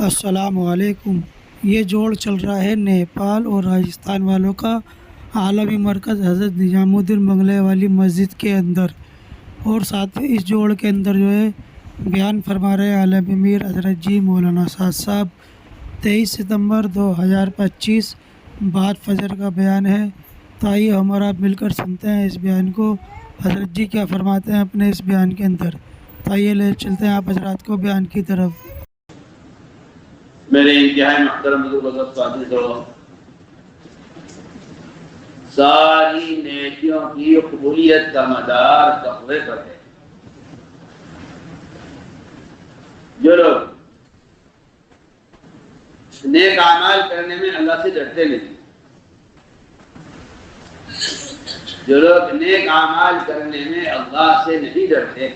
السلام علیکم۔ یہ جوڑ چل رہا ہے نیپال اور راجستھان والوں کا عالمی مرکز حضرت نظام الدین بنگلے والی مسجد کے اندر، اور ساتھ ہی اس جوڑ کے اندر جو ہے بیان فرما رہے عالم امیر حضرت جی مولانا سعد صاحب۔ 23 ستمبر 2025 بعد فجر کا بیان ہے۔ تو آئیے ہم اور آپ مل کر سنتے ہیں اس بیان کو، حضرت جی کیا فرماتے ہیں اپنے اس بیان کے اندر۔ تو آئیے لے چلتے ہیں آپ حضرات کو بیان کی طرف۔ میرے انتہائی محترم بزرگ ساتھی ہو، ساری نیکیوں کی قبولیت کا مدار تقوی پر ہے۔ جو لوگ نیک اعمال کرنے میں اللہ سے ڈرتے نہیں، جو لوگ نیک اعمال کرنے میں اللہ سے نہیں ڈرتے،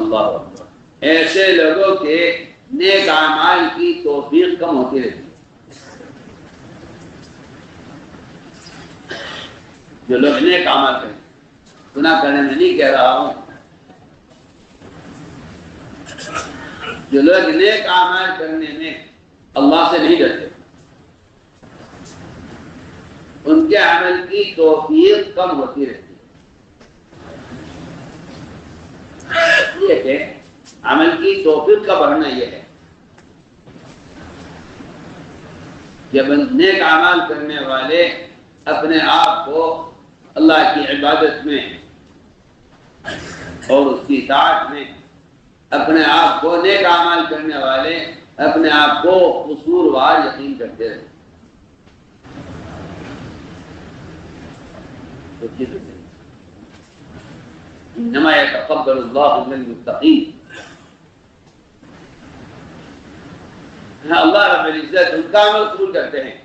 اللہ اکبر، ایسے لوگوں کے نیک اعمال کی توفیق کم ہوتی رہتی ہے۔ جو لوگ نیک اعمال کریں، گناہ کرنے میں نہیں کہہ رہا ہوں، جو لوگ نیک اعمال کرنے میں اللہ سے نہیں ڈرتے، ان کے عمل کی توفیق کم ہوتی رہتی ہے۔ یہ کہ عمل کی توفیق کا بڑھنا یہ ہے کہ نیک اعمال کرنے والے اپنے آپ کو اللہ کی عبادت میں اور اس کی اطاعت میں، اپنے آپ کو نیک اعمال کرنے والے اپنے آپ کو قصوروار یقین کرتے رہے۔ انما يتقبل الله من المتقين۔ اللہ رب العزت ان کا عمل قبول کرتے ہیں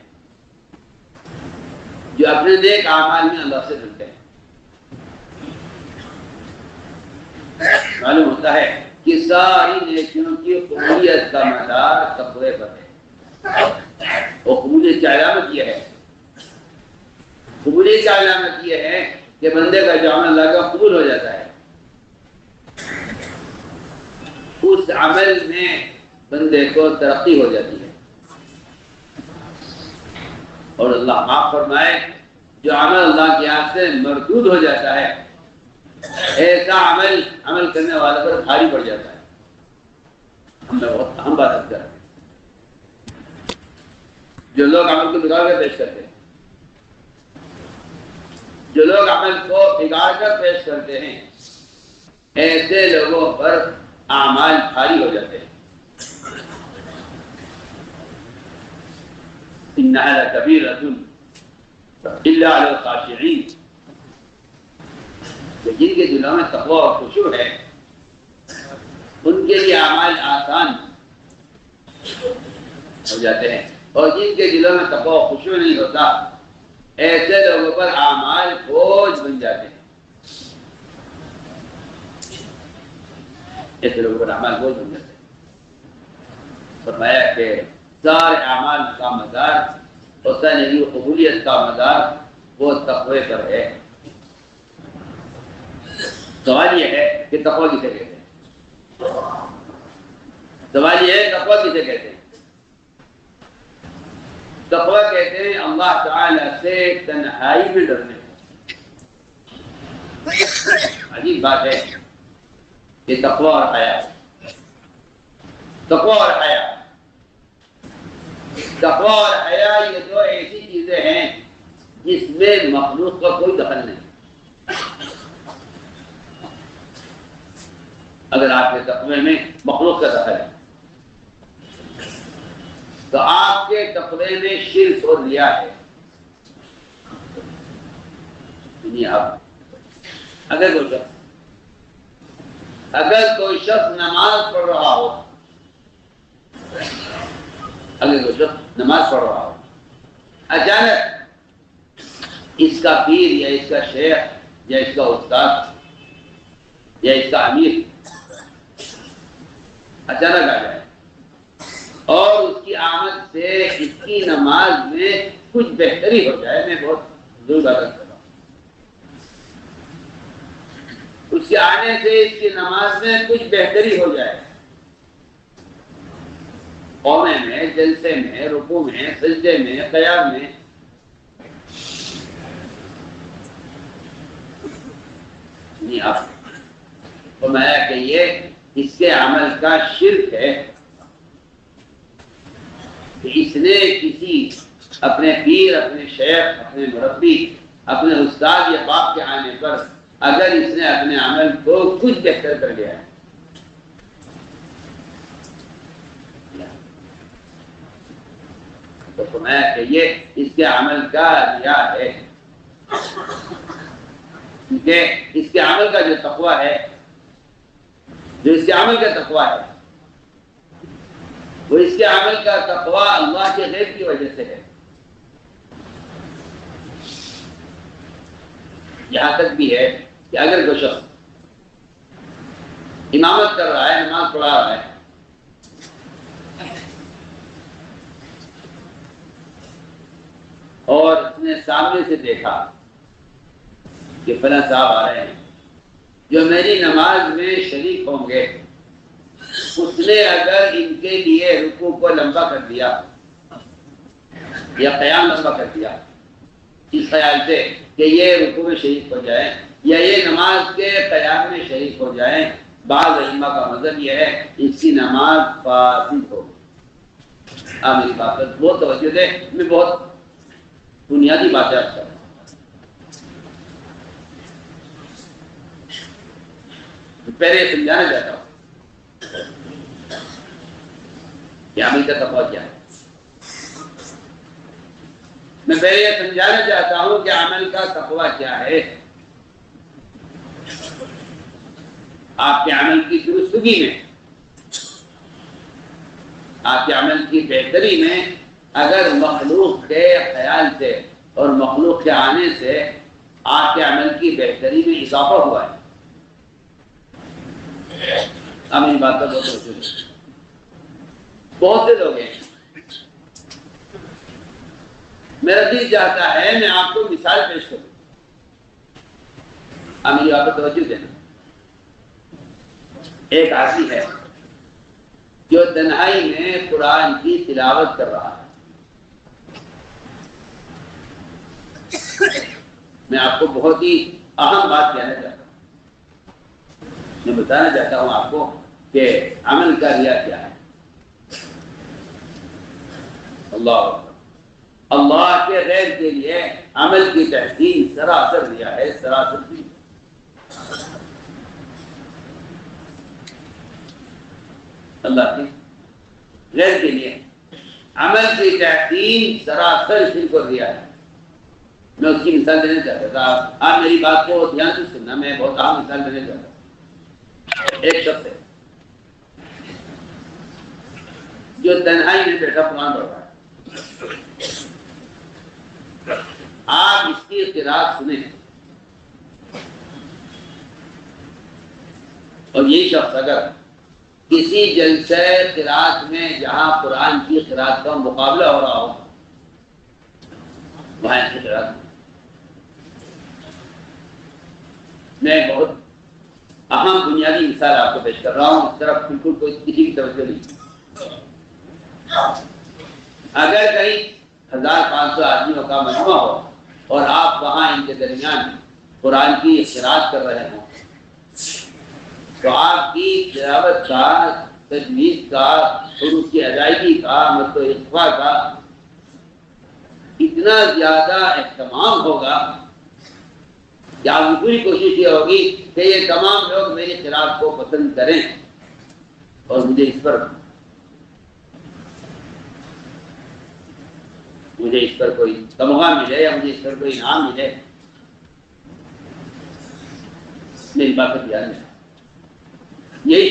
جو اپنے نیک اعمال میں اللہ سے ڈرتے ہیں۔ معلوم ہوتا ہے کہ ساری نیکیوں کی قبولیت کا مدار تقوی پر ہے، اور قبولیت کی علامت یہ ہے، قبولیت کی علامت یہ ہے کہ بندے کا جو عمل اللہ کا قبول ہو جاتا ہے، اس عمل میں بندے کو ترقی ہو جاتی ہے، اور اللہ معاف فرمائے جو عمل اللہ کی یاد سے مردود ہو جاتا ہے، ایسا عمل کرنے والے پر بھاری پڑ جاتا ہے۔ ہم نے بہت اہم بات کر رہے ہیں، جو لوگ عمل کو بگاڑ کر پیش کرتے ہیں، جو لوگ عمل کو بگاڑ کر پیش کرتے ہیں، ایسے لوگوں پر اعمال بھاری ہو جاتے ہیں۔ انہا لکبیرۃ الا علی الخاشعین، جن کے دلوں میں تقوی اور خشوع ہے ان کے لیے اعمال آسان ہو جاتے ہیں، اور جن کے دلوں میں تقوی اور خشوع نہیں ہوتا ایسے لوگوں پر اعمال بوجھ بن جاتے ہیں۔ ایسے لوگوں پر اعمال بوجھ بن جاتے ہیں۔ فرمایا کہ سارے اعمال کا مدار اور ساری قبولیت کا مدار وہ تقوی پر ہے۔ سوال یہ ہے کہ تقوی کسے کہتے ہیں؟ سوال یہ ہے تقوی کسے کہتے ہیں؟ تقوی کہتے ہیں اللہ تعالی سے تنہائی میں ڈرنے کو۔ عجیب بات ہے کہ تقوی اور حیا، تقوی اور حیا، تقوی اور حیا یہ دو ایسی چیزیں ہیں جس میں مخلوق کا کوئی دخل نہیں۔ اگر آپ کے تقوی میں مخلوق کا دخل ہے تو آپ کے تقوی میں شرک اور ریا ہے۔ اگر کوئی شخص نماز پڑھ رہا ہو، اچانک اس کا پیر یا اس کا شیخ یا اس کا استاد یا اس کا امیر اچانک آ جائے اور اس کی آمد سے اس کی نماز میں کچھ بہتری ہو جائے، میں بہت ضرور بات کر رہا ہوں، اس کے آنے سے اس کی نماز میں کچھ بہتری ہو جائے، قومے میں، جلسے میں، رکوع میں، سجدے میں، قیام میں. نہیں اب فرمایا کہ یہ اس کے عمل کا شرک ہے کہ اس نے کسی اپنے پیر، اپنے شیخ، اپنے مربی، اپنے استاد یا باپ کے آنے پر اگر اس نے اپنے عمل کو کچھ بہتر کر لیا ہے، تو فرمایا کہ یہ اس کے عمل کا ریا ہے. کیونکہ اس کے عمل کا جو تقویٰ ہے، جو اس کے عمل کا تقویٰ ہے، وہ اس کے عمل کا تقویٰ اللہ کے غیر کی وجہ سے ہے. یہاں تک بھی ہے کہ اگر کوئی شخص امامت کر رہا ہے، نماز پڑھا رہا ہے، اور اس نے سامنے سے دیکھا کہ فلاں صاحب آ رہے ہیں جو میری نماز میں شریک ہوں گے، اس نے اگر ان کے لیے رکوع کو لمبا کر دیا یا قیام لمبا کر دیا اس خیال سے کہ یہ رکوع میں شریک ہو جائے یا یہ نماز کے قیام میں شریک ہو جائے، بعض ائمہ کا مذہب یہ ہے اس کی نماز فاسد ہو. آپ میری بات پر بہت توجہ دیں، میں بہت بنیادی باتیں آپ کروں. پہلے یہ سمجھانا چاہتا ہوں کہ عمل کا تقویٰ کیا ہے. میں پہلے یہ سمجھانا چاہتا ہوں کہ عمل کا تقویٰ کیا ہے. آپ کے عمل کی درستگی میں، آپ کے عمل کی بہتری میں اگر مخلوق کے خیال سے اور مخلوق کے آنے سے آپ کے عمل کی بہتری میں اضافہ ہوا ہے. اب ان بات پر بہت سے لوگ ہیں. میرا دل چاہتا ہے میں آپ کو مثال پیش کروں. اب میری بات پر توجہ دینا. ایک آدمی ہے جو تنہائی میں قرآن کی تلاوت کر رہا ہے. میں آپ کو بہت ہی اہم بات کہنا چاہتا ہوں. میں بتانا چاہتا ہوں آپ کو کہ عمل کا ریا کیا ہے. اللہ کے غیر کے لیے عمل کی تحسین سراسر ریا ہے، سراسر ریا. اللہ کے غیر کے لیے عمل کی تحسین سراسر شرک اور ریا ہے. میں اس کی مثال دینا چاہتا تھا. آپ میری بات کو دھیان سے سننا، میں بہت اہم مثال دینا چاہتا ہوں. ایک شخص ہے جو تنہائی میں بیٹھا قرآن پڑھ رہا ہے. آپ اس کی قرات سنیں اور یہ شخص اگر کسی جلسے قرات میں جہاں قرآن کی قرات کا مقابلہ ہو رہا ہو وہاں اس کی قرات میں بہت اہم بنیادی مثال آپ کو پیش کر رہا ہوں. اس طرف بالکل کوئی کسی کی توجہ نہیں. اگر کہیں 1500 آدمیوں کا مجمع ہو اور آپ وہاں ان کے درمیان قرآن کی قرات کر رہے ہوں تو آپ کی تلاوت کا، تجوید کا، حروف کی ادائیگی کا، مد و اخفا کا اتنا زیادہ اہتمام ہوگا کہ آپ کی پوری کوشش یہ ہوگی کہ یہ تمام لوگ میری قرات کو پسند کریں اور مجھے اس پر کوئی تمغہ ملے یا مجھے اس پر کوئی انعام ملے. میری بات کو دھیان میں یہی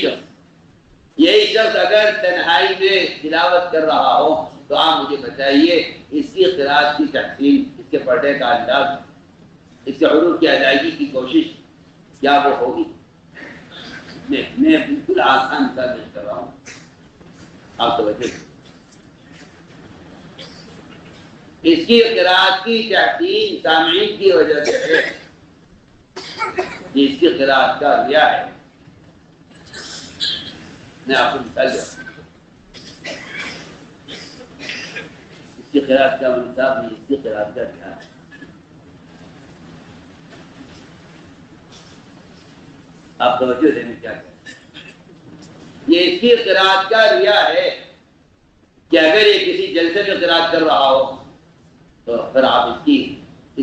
شخص اگر تنہائی میں تلاوت کر رہا ہو تو آپ مجھے بتائیے اس کی قرات کی تحسین، اس کے پڑھنے کا انداز، اس کے حروف کی ادائیگی کی کوشش کیا وہ ہوگی؟ میں بالکل آسان مثال پیش کر رہا ہوں. آپ توجہ دیں. اس کی قرات کی تحسین سامعین کی وجہ سے ہے. یہ اس کی قرأت کا ریا ہے. میں آپ کو مثال دیا اس کی قرأت کا منصاب نہیں، اس کی قرأت کا ریا ہے. آپ توجہ دینے کیا کہتے ہیں؟ یہ اس کی قرأت کا ریا ہے کہ اگر یہ کسی جلسے میں قرأت کر رہا ہو تو پھر آپ اس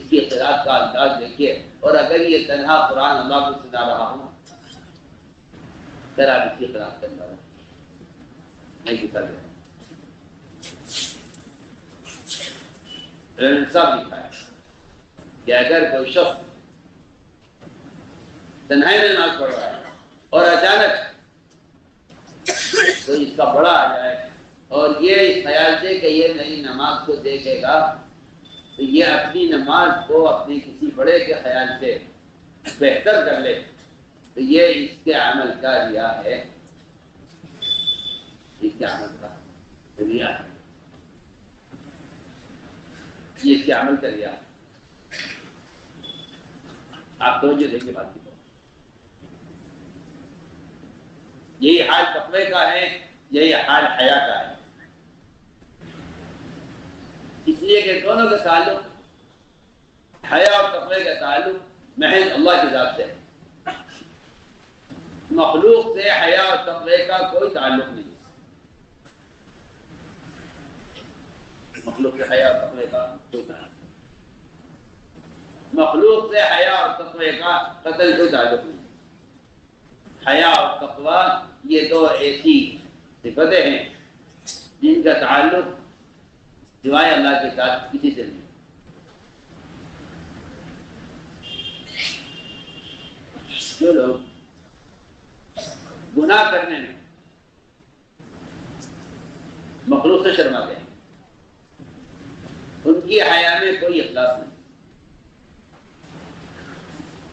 کی قرأت کا انداز دیکھیے، اور اگر یہ تنہا قرآن اللہ کو سنا رہا ہو پھر آپ اس کی قرأت کر رہا ہوں. نہیں دکھا دیا صاحب لکھا ہے کہ اگر کوئی شخص تنہائی میں نماز پڑھ رہا ہے اور اچانک تو اس کا بڑا آ جائے اور یہ اس خیال سے کہ یہ میری نماز کو دیکھے گا، تو یہ اپنی نماز کو اپنے کسی بڑے کے خیال سے بہتر کر لے، تو یہ اس کے عمل کا ریا ہے. اس کے عمل کا ریا ہے، یہ اس کے عمل کا ریا ہے. آپ توجہ دیں گے بات کی. یہی حال تقوی کا ہے، یہی حال حیا کا ہے. اس لیے کہ دونوں کا تعلق، حیا اور تقوی کا تعلق محض اللہ کی ذات سے ہے. مخلوق سے حیا اور تقوی کا کوئی تعلق نہیں. مخلوق سے حیا اور تقوی کا کوئی تعلق نہیں. مخلوق سے حیا اور تقوی کا قطعی کوئی تعلق نہیں. حیا اور تقوی یہ دو ایسی صفتیں ہیں جن کا تعلق سوائے اللہ کے ساتھ کسی سے نہیں. جو لوگ گناہ کرنے میں مخلوق سے شرماتے ہیں ان کی حیا میں کوئی اخلاص نہیں.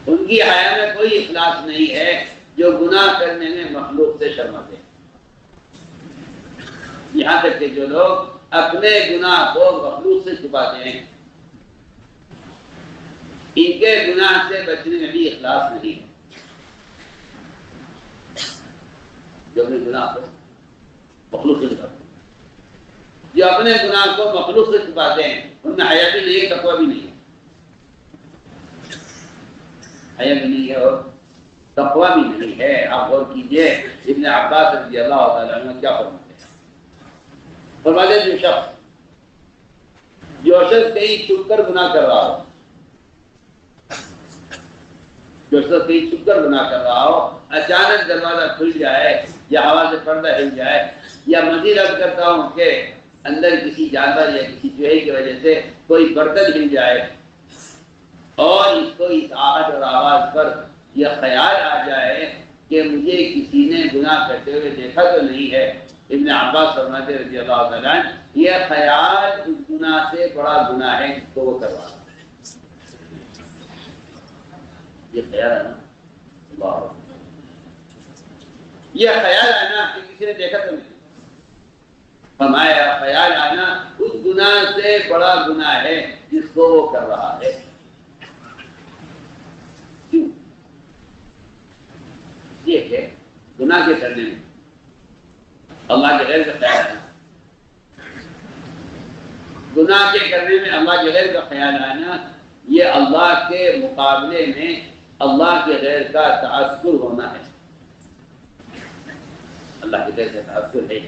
ان کی حیا میں کوئی اخلاص نہیں ہے جو گناہ کرنے میں مخلوق سے شرماتے ہیں. یہاں تک کہ جو لوگ اپنے گناہ کو مخلوق سے چھپاتے ہیں ان کے گناہ سے بچنے میں بھی اخلاص نہیں ہے. جو اپنے گناہ کو مخلوق سے چھپاتے ہیں، جو اپنے گناہ کو مخلوق سے چھپاتے ہیں ان میں حیا بھی نہیں ہے، تقوی بھی نہیں ہے. حیا بھی نہیں ہے اور تقوی بھی نہیں ہے. آپ غور کیجئے ابن عباس رضی اللہ تعالیٰ عنہ کیا فرماتے ہیں. فرماتے ہیں جو شخص کہیں چھپ کر گناہ کر رہا ہو، جو شخص کہیں چھپ کر گناہ کر رہا ہو، اچانک دروازہ کھل جائے یا ہوا سے پردہ ہل جائے، یا مزید عرض کرتا ہوں کہ اندر کسی جانور یا کسی چوہے کی وجہ سے کوئی برتن ہل جائے اور اس کو اس آہٹ اور آواز پر یہ خیال آ جائے کہ مجھے کسی نے گناہ کرتے ہوئے دیکھا تو نہیں ہے. ابن عباس فرماتے رضی اللہ تعالیٰ عنہ یہ خیال اس گناہ سے بڑا گناہ ہے جس کو وہ کروا رہا ہے. یہ خیال ہے نا، اللہ یہ خیال آنا کہ کسی نے دیکھا تو نہیں. فرمایا خیال آنا اس گناہ سے بڑا گناہ ہے جس کو وہ کر رہا ہے. کیوں؟ یہ کہ گناہ کے کرنے میں اللہ کے غیر کا خیال آنا، گناہ کے کرنے میں اللہ کے غیر کا خیال آنا، یہ اللہ کے مقابلے میں اللہ کے غیر کا تعصب ہونا ہے. اللہ کے غیر کا تعصب ہے،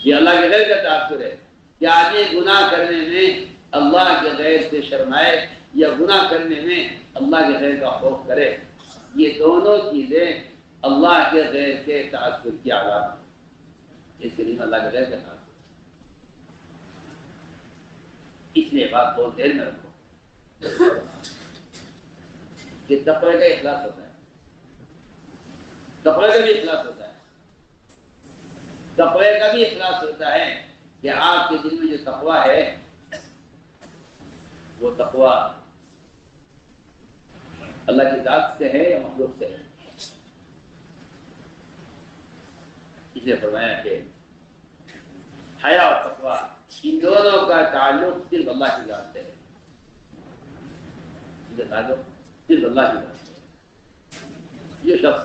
یہ اللہ کے غیر کا تعصب ہے کہ آدمی گناہ کرنے میں اللہ کے غیر سے شرمائے یا گناہ کرنے میں اللہ کے غیر کا خوف کرے. یہ دونوں چیزیں اللہ کے غیر کے تعصب کی علامت ہے. اس کے لیے اللہ کے غیر کا تعصب، اس لیے بات بہت دیر میں رکھو کہ تقوی کا اخلاص ہوتا ہے، تقوی کا بھی اخلاص ہوتا ہے. تقوی کا بھی اخلاص ہوتا ہے کہ آپ کے دل میں جو تقوی ہے وہ تقوی اللہ کی ذات سے ہے یا مخلوق سے ہے. اس لیے فرمایا کہ حیا اور تقوی ان دونوں کا تعلق صرف اللہ کی ذات سے ہے. ان کا تعلق صرف اللہ کی ذات سے ہے. یہ شخص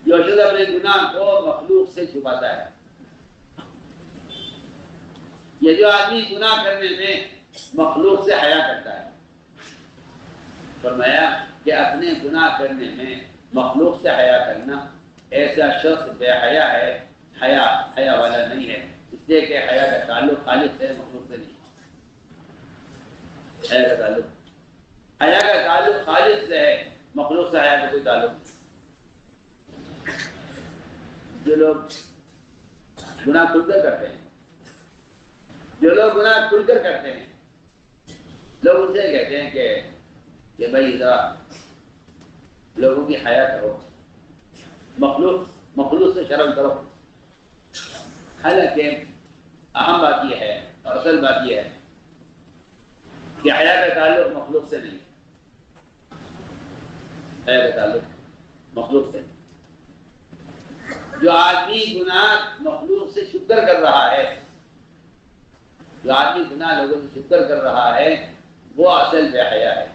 جو شخص اپنے گناہ کو مخلوق سے چھپاتا ہے، یہ جو آدمی گناہ کرنے میں مخلوق سے حیا کرتا ہے، فرمایا کہ اپنے گناہ کرنے میں مخلوق سے حیا کرنا، ایسا شخص بے حیا ہے، حیا والا نہیں ہے، اس لیے کہ حیا کا تعلق خالق سے مخلوق سے نہیں، حیا کا تعلق خالق سے ہے، مخلوق سے حیا کا کوئی تعلق نہیں۔ جو لوگ گناہ کھل کر کرتے ہیں، لوگ ان سے کہتے ہیں کہ بھائی ذرا لوگوں کی حیا کرو، مخلوق سے شرم کرو۔ حالانکہ اہم بات یہ ہے اور اصل بات یہ ہے کہ حیا کا تعلق مخلوق سے نہیں، حیا کا تعلق مخلوق سے نہیں۔ جو آدمی گناہ مخلوق سے چھپ کر رہا ہے، جو آدمی گناہ لوگوں سے چھپ کر رہا ہے، وہ اصل بے حیا ہے۔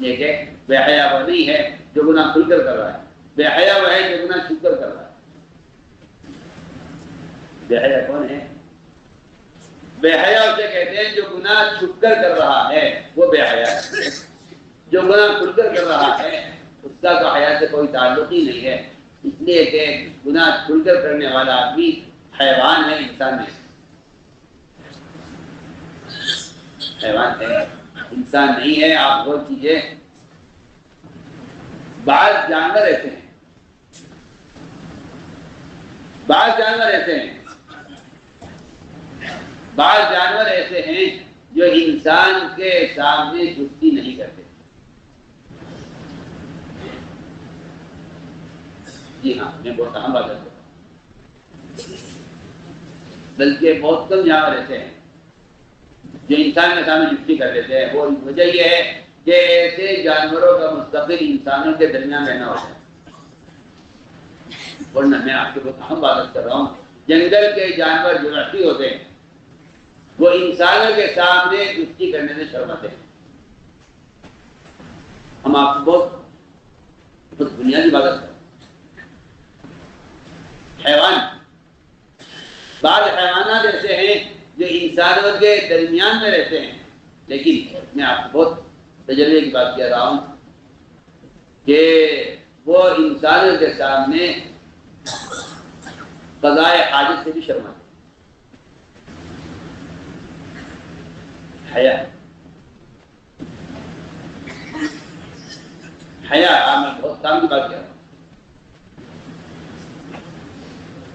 دیکھیں، بے حیا وہ نہیں ہے جو گناہ کھل کر رہا ہے، بے حیا وہ ہے جو گناہ چھپ کر رہا ہے۔ بے حیا کون ہے؟ بے حیا اسے کہتے ہیں جو گناہ چھپ کر رہا ہے، وہ بے حیا ہے۔ جو گناہ کھل کر رہا ہے، اس کا تو حیا سے کوئی تعلق ہی نہیں ہے، اس لیے کہ گناہ کھل کر کرنے والا آدمی حیوان ہے، انسان نہیں، حیوان ہے، انسان نہیں ہے۔ آپ وہ چیزیں، بعض جانور ایسے ہیں، بعض جانور ایسے ہیں جو انسان کے سامنے جھکتی نہیں کرتے۔ جی ہاں، میں بہت اہم بات کرتا ہوں، بلکہ بہت کم جانور ایسے ہیں جو انسان کے سامنے جھکتی کر دیتے ہیں۔ وہ وجہ یہ ہے کہ ایسے جانوروں کا مستقل انسانوں کے درمیان رہنا ہوتا ہے، ورنہ میں آپ کو بہت اہم بات کر رہا ہوں، جنگل کے جانور جو وحشی ہوتے ہیں وہ انسانوں کے سامنے جھکتی کرنے سے شرماتے ہیں۔ ہم آپ کو بہت بنیادی بات کر رہے ہیں۔ حیوان، بعض حیوانات ایسے ہیں جو انسانوں کے درمیان میں رہتے ہیں، لیکن میں آپ کو بہت تجربے کی بات کہہ رہا ہوں کہ وہ انسانوں کے سامنے قضائے حاجت سے بھی شرماتے ہیں۔ حیا میں بہت کام کی بات کہہ رہا ہوں۔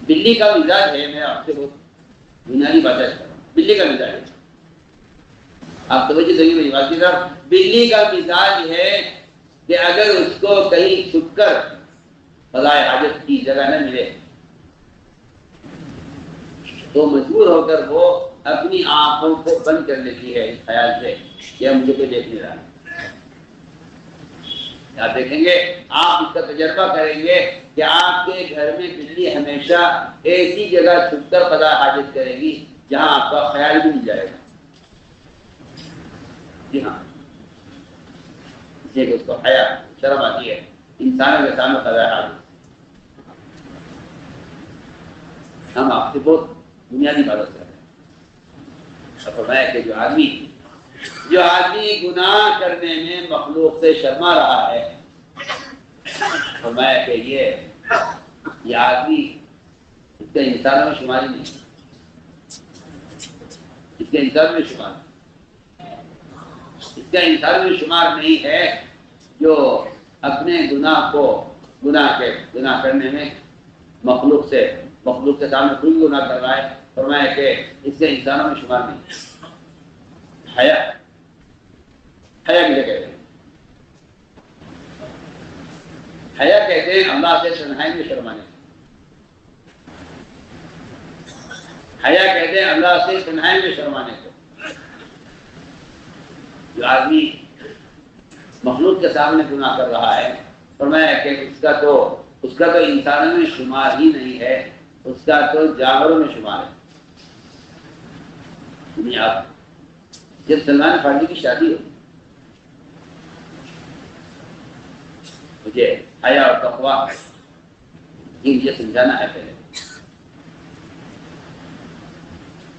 بلی کا مزاج ہے، میں آپ سے بہت بنیادی باتیں کر رہا ہوں، بلی کا مزاج ہے، آپ توجہ دیں میری بات کی طرف۔ بلی کا مزاج ہے کہ اگر اس کو کہیں چھپ کر قضائے حاجت کی جگہ نہ ملے تو مجبور ہو کر وہ اپنی آنکھوں کو بند کر لیتی ہے، اس خیال سے کہ مجھے کوئی دیکھ نہیں رہا۔ آپ دیکھیں گے، آپ اس کا تجربہ کریں گے کہ آپ کے گھر میں بلی ہمیشہ ایسی جگہ چھپ کر قضاء حاجت کرے گی جہاں آپ کا خیال بھی نہیں جائے گا۔ جی ہاں، اس لیے کہ اس کو حیا، شرم آتی ہے انسانوں کے سامنے قضاء حاجت۔ ہم آپ سے بہت بنیادی بات کر رہے ہیں۔ فرمایا کہ جو آدمی گناہ کرنے میں مخلوق سے شرما رہا ہے، فرمایا کہ یہ آدمی اس کے انسانوں میں شمار نہیں، اس کے انسان میں شمار نہیں ہے جو اپنے گناہ کرنے میں مخلوق کے سامنے کوئی گناہ کر رہا ہے۔ فرمایا کہ اس کے انسانوں میں شمار نہیں۔ حیا کسے کہتے ہیں؟ حیا کہتے ہیں اللہ سے تنہائی میں شرمانے۔ حیا کہتے ہیں اللہ سے تنہائی میں شرمانے کو۔ جو آدمی مخلوق کے سامنے گناہ کر رہا ہے، فرمایا کہ اس کا تو انسانوں میں شمار ہی نہیں ہے، اس کا تو جانوروں میں شمار ہے۔ آپ جب سلمان فارسی کی شادی ہوئی مجھے حیا اور تقویٰ یہ سمجھانا ہے پہلے.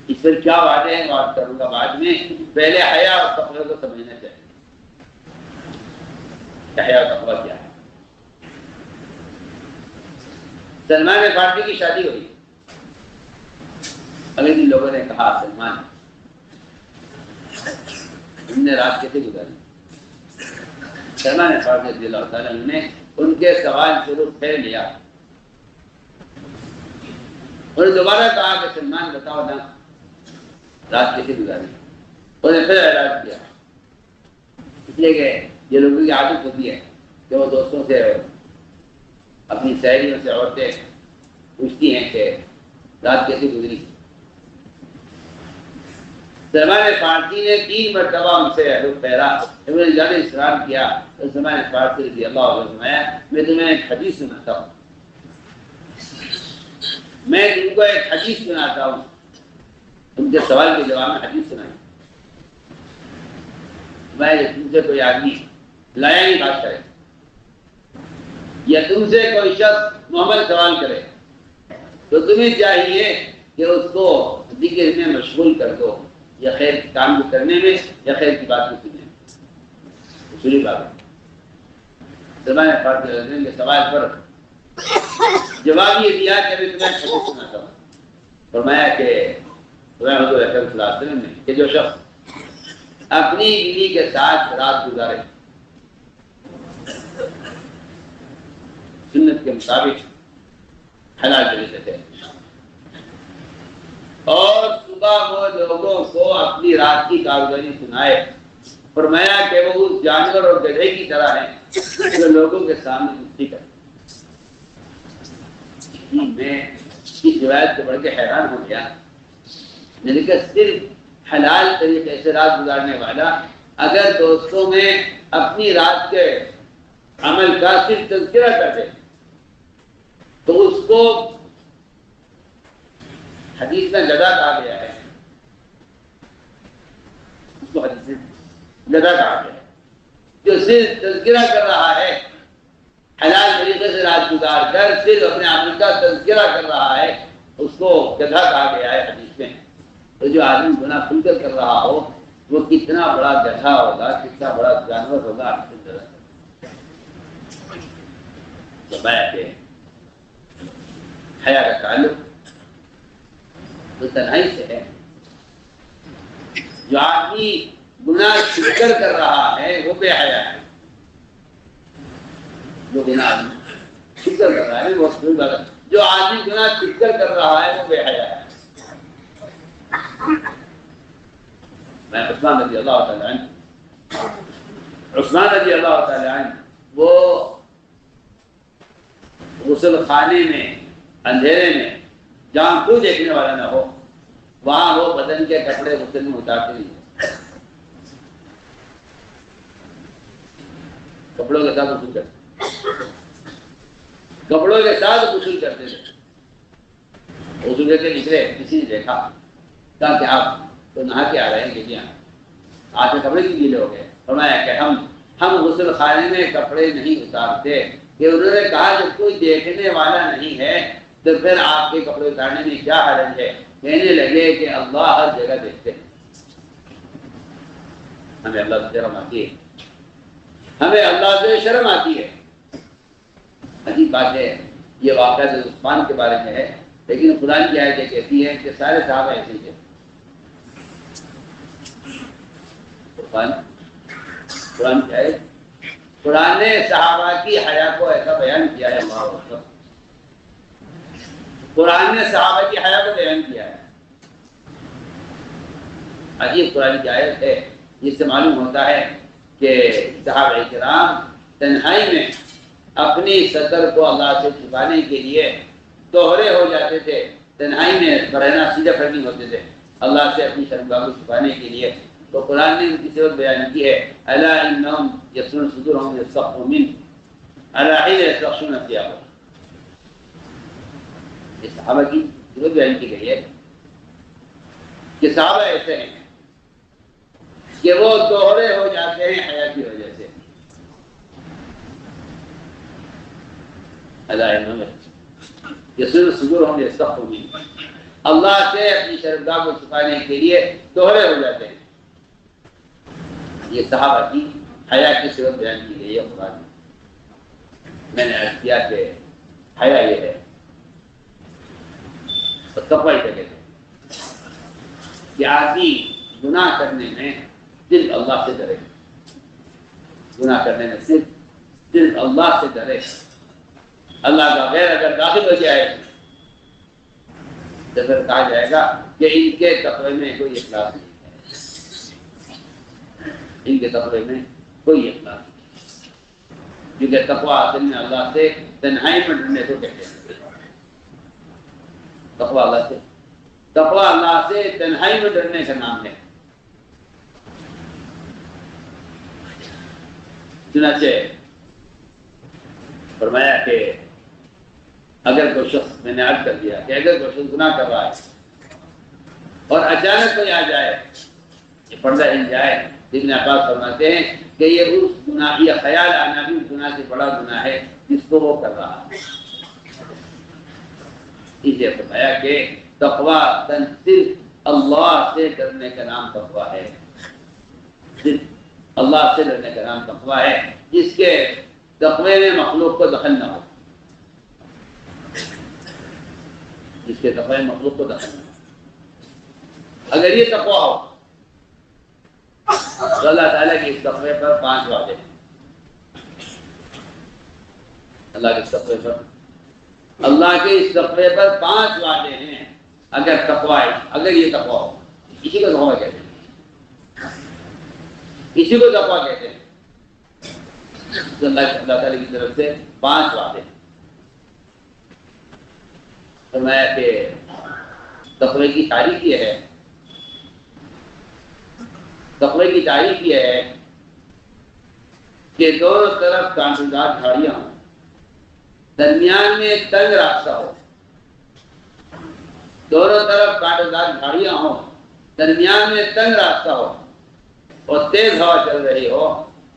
اس پر کیا وعدے ہیں بات کروں گا بعد میں. پہلے حیا اور تقویٰ کو سمجھنا چاہیے. حیا اور تقویٰ کیا ہے؟ سلمان فارسی کی شادی ہوئی. اگلے دن لوگوں نے کہا سلمان ہم نے رات کیسے گزاری؟ سلمان فارسی رضی اللہ تعالیٰ نے ان کے سوال شروع پھیر لیا. انہوں نے دوبارہ کہا کہ سلمان بتاؤ نا رات کیسے گزاری؟ انہوں نے پھر اعلان کیا. اس لیے کہ یہ لوگوں کی عادت ہوتی ہے کہ وہ دوستوں سے اپنی سہیلیوں سے عورتیں پوچھتی ہیں کہ رات کیسے گزری. سلمان فارسی نے 3 مرتبہ ان سے رخ پھیرا. انہوں نے زیادہ اصرار کیا تو سلمان فارسی رضی اللہ عنہ نے فرمایا میں تمہیں ایک حدیث سناتا ہوں. میں تم کو ایک حدیث سناتا ہوں. تم کے سوال کے جواب میں حدیث سنائی. میں تم سے کوئی آدمی لایا نہیں بات کرے یا تم سے کوئی شخص محمد سوال کرے تو تمہیں چاہیے کہ اس کو ذکر میں مشغول کر دو یا خیر کام کرنے میں یا خیر کی بات کو سننے میں. اصولی بات ہے. زبان فارسی کے سوال پر جواب یہ دیا کہ میں تمہیں حدیث سناتا ہوں. فرمایا کہ حضور اکرم صلی اللہ علیہ وسلم نے کہ جو شخص اپنی بیوی کے ساتھ رات گزارے سنت کے مطابق حلال طریقے سے اور صبح وہ لوگوں کو اپنی رات کی کارگزاری سنائے. فرمایا کہ وہ اس جانور اور گدھے کی طرح ہیں جو لوگوں کے سامنے مستی کرے. میں اس روایت سے بڑھ کے حیران ہو گیا. میں نے کہا صرف حلال طریقے سے رات گزارنے والا اگر دوستوں میں اپنی رات کے عمل کا صرف تذکرہ کر دے تو اس کو حدیث میں گدھا کہا گیا ہے. اس کو حدیث میں گدھا کہا گیا ہے جو صرف تذکرہ کر رہا ہے حلال طریقے سے رات گزار کر صرف اپنے عمل کا تذکرہ کر رہا ہے اس کو گدھا کہا گیا ہے حدیث میں. تو جو آدمی گناہ کھل کر رہا ہو وہ کتنا بڑا گدھا ہوگا کتنا بڑا جانور ہوگا. حیا کا تعلق تو تنہائی سے ہے. جو آدمی گناہ چھپ کر رہا ہے وہ بے حیا ہے. جو گناہ چھپ کر رہا ہے وہ جو آدمی گناہ چھپ کر رہا ہے وہ بے حیا ہے. میں عثمان رضی اللہ تعالی عنہ وہ غسل خانے میں اندھیرے میں جہاں کوئی دیکھنے والا نہ ہو وہاں وہ بدن کے کپڑے غسل میں اتارتے نہیں. کپڑوں کے ساتھ غسل کرتے کپڑوں کے ساتھ غسل کرتے تھے. غسل کر کے نکلے کسی نے دیکھا کہا کہ آپ تو نہا کے آ رہے ہیں کہ جی ہاں آپ کے کپڑے کی گیلے ہو گئے. فرمایا کہ ہم غسل خانے میں کپڑے نہیں اتارتے. کہ انہوں نے کہا جب کوئی دیکھنے والا نہیں ہے تو پھر آپ کے کپڑے اتارنے میں کیا حرج ہے. کہنے لگے کہ اللہ ہر جگہ دیکھتے ہیں. ہمیں اللہ سے شرم آتی ہے. ہمیں اللہ سے شرم آتی ہے. عجیب بات ہے. یہ واقعہ عثمان کے بارے میں ہے لیکن خدا کی آیت کہتی ہے کہ سارے صحابہ ایسے ہی تھے. قرآن کیا ہے؟ قرآن نے صحابہ کی حیا کو ایسا بیان کیا ہے. قرآن نے صحابہ کی حیا کو بیان کیا ہے. عجیب قرآن کی آیت ہے. جس سے معلوم ہوتا ہے کہ صحابہ کرام تنہائی میں اپنی سطر کو اللہ سے چھپانے کے لیے دوہرے ہو جاتے تھے. تنہائی میں رہنا سیدھا کھڑے نہیں ہوتے تھے اللہ سے اپنی شرمگاہ کو چھپانے کے لیے. تو قرآن نے ان کی صفت بیان کی ہے. الا انہم یسنون صدورہم یستخفون منہ الا حین یستغشون ثیابہم. یہ صحابہ کی صفت بیان کی گئی ہے کہ صحابہ ایسے ہیں کہ وہ دوہرے ہو جاتے ہیں حیا کی وجہ سے. علائم یسر صدور ہم یستغفرون، اللہ سے اپنی شرمگاہ کو چھپانے کے لیے دوہرے ہو جاتے ہیں۔ یہ صحابہ کی حیا کی صورت بیان کی گئی ہے قرآن میں۔ میں نے عرض کیا کہ حیا یہ ہے اور تقوی کہتے ہیں کہ آدمی گناہ کرنے میں صرف اللہ سے ڈرے، گناہ کرنے میں صرف اللہ سے ڈرے۔ اللہ کا غیر اگر داخل ہو جائے تو پھر کہا جائے گا کہ ان کے تقوی میں کوئی اخلاص نہیں ہے، ان کے تقوی میں کوئی اخلاص نہیں ہے، کیونکہ تقوی اصل میں اللہ سے تنہائی میں ڈرنے کو کہتے ہیں۔ تقوی اللہ سے تنہائی میں ڈرنے کا نام ہے۔ چنانچہ فرمایا کہ اگر کوئی شخص، میں نے عرض کر دیا کہ اگر کوئی شخص گناہ کر رہا ہے اور اچانک کوئی آ جائے، یہ پردہ ہل جائے، ابن عباس فرماتے ہیں کہ یہ اس گناہ، یہ خیال آنا بھی اس گناہ سے بڑا گناہ ہے جس کو وہ کر رہا ہے۔ اس لیے فرمایا کہ تقوی صرف اللہ سے ڈرنے کا نام تقوی ہے، صرف اللہ سے ڈرنے کا نام تقوی ہے، جس کے تقوی میں مخلوق کو دخل نہ ہو، جس کے تقوی میں مخلوق کو دخل نہ ہو۔ اگر یہ تقوی ہو تو اللہ تعالیٰ کی اس تقوی پر 5 وعدے ہیں۔ اللہ کے اس تقوی پر 5 وعدے ہیں۔ اگر یہ تقوی ہو، اسی کو تقوی کہتے ہیں، اسی کو تقوی کہتے ہیں۔ تو اللہ تعالیٰ کی طرف سے 5 وعدے ہیں۔ فرمایا کہ تقوی کی تعریف یہ ہے، تقوی کی تعریف یہ ہے کہ دونوں طرف کانٹے دار جھاڑیاں ہوں، درمیان میں تنگ راستہ ہو، دونوں طرف کانٹے دار جھاڑیاں ہوں، درمیان میں تنگ راستہ ہو اور تیز ہوا چل رہی ہو،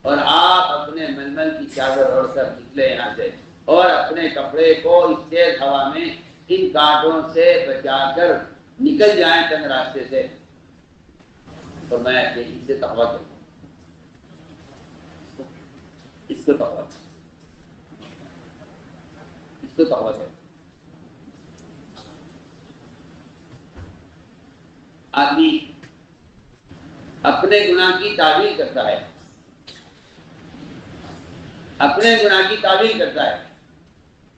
اور آپ اپنے ململ کی چادر اوڑھ کر نکلے یہاں سے اور اپنے کپڑے کو اس تیز ہوا میں ان کانٹوں سے بچا کر نکل جائیں تنگ راستے سے، فرمایا کہ اس سے تقویٰ کرو، اس کو تقویٰ کرو، اس کو تقویٰ کرو۔ آدمی اپنے گناہ کی تعویل کرتا ہے، اپنے گناہ کی تعویل کرتا ہے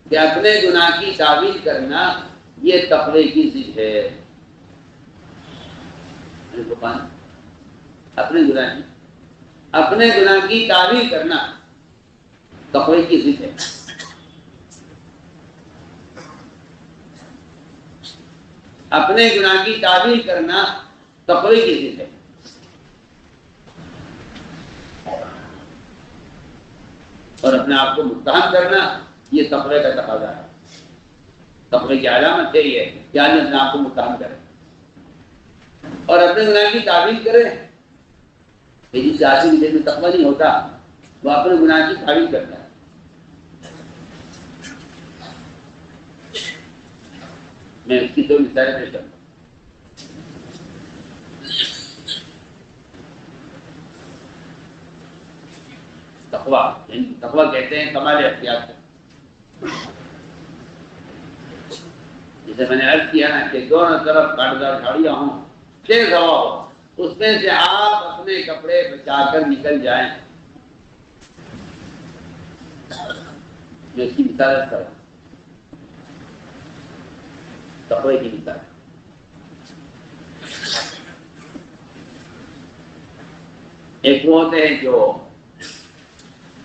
کہ اپنے گناہ کی تعویل کرنا یہ تقوی کی ضد ہے۔ اپنے گناہ کی تعویل کرنا تقوی کی ضد ہے۔ اپنے گناہ کی تعویل کرنا تقوی کی ضد ہے۔ اور اپنے آپ کو متہم کرنا یہ تقوی کا تقاضا ہے۔ تقوی کی علامت ہے یہ کہ آدمی اپنے آپ کو متہم کرے اور اپنے گناہ کی تعویل کرے۔ جس آدمی کے دل میں تقوی نہیں ہوتا وہ اپنے گناہ کی تعویل کرتا ہے۔ میں اس کی 2 مثالیں پیش کرتا ہوں۔ تقویٰ کہتے ہیں کمال احتیاط کو، جسے میں نے عرض کیا نا کہ دونوں طرف کانٹےدار جھاڑیاں ہوں، تیز ہوا ہو، اس میں سے آپ اپنے کپڑے بچا کر نکل جائیں۔ میں اس کی مثال کروں، تقوی کی مثال۔ ایک وہ ہوتے ہیں جو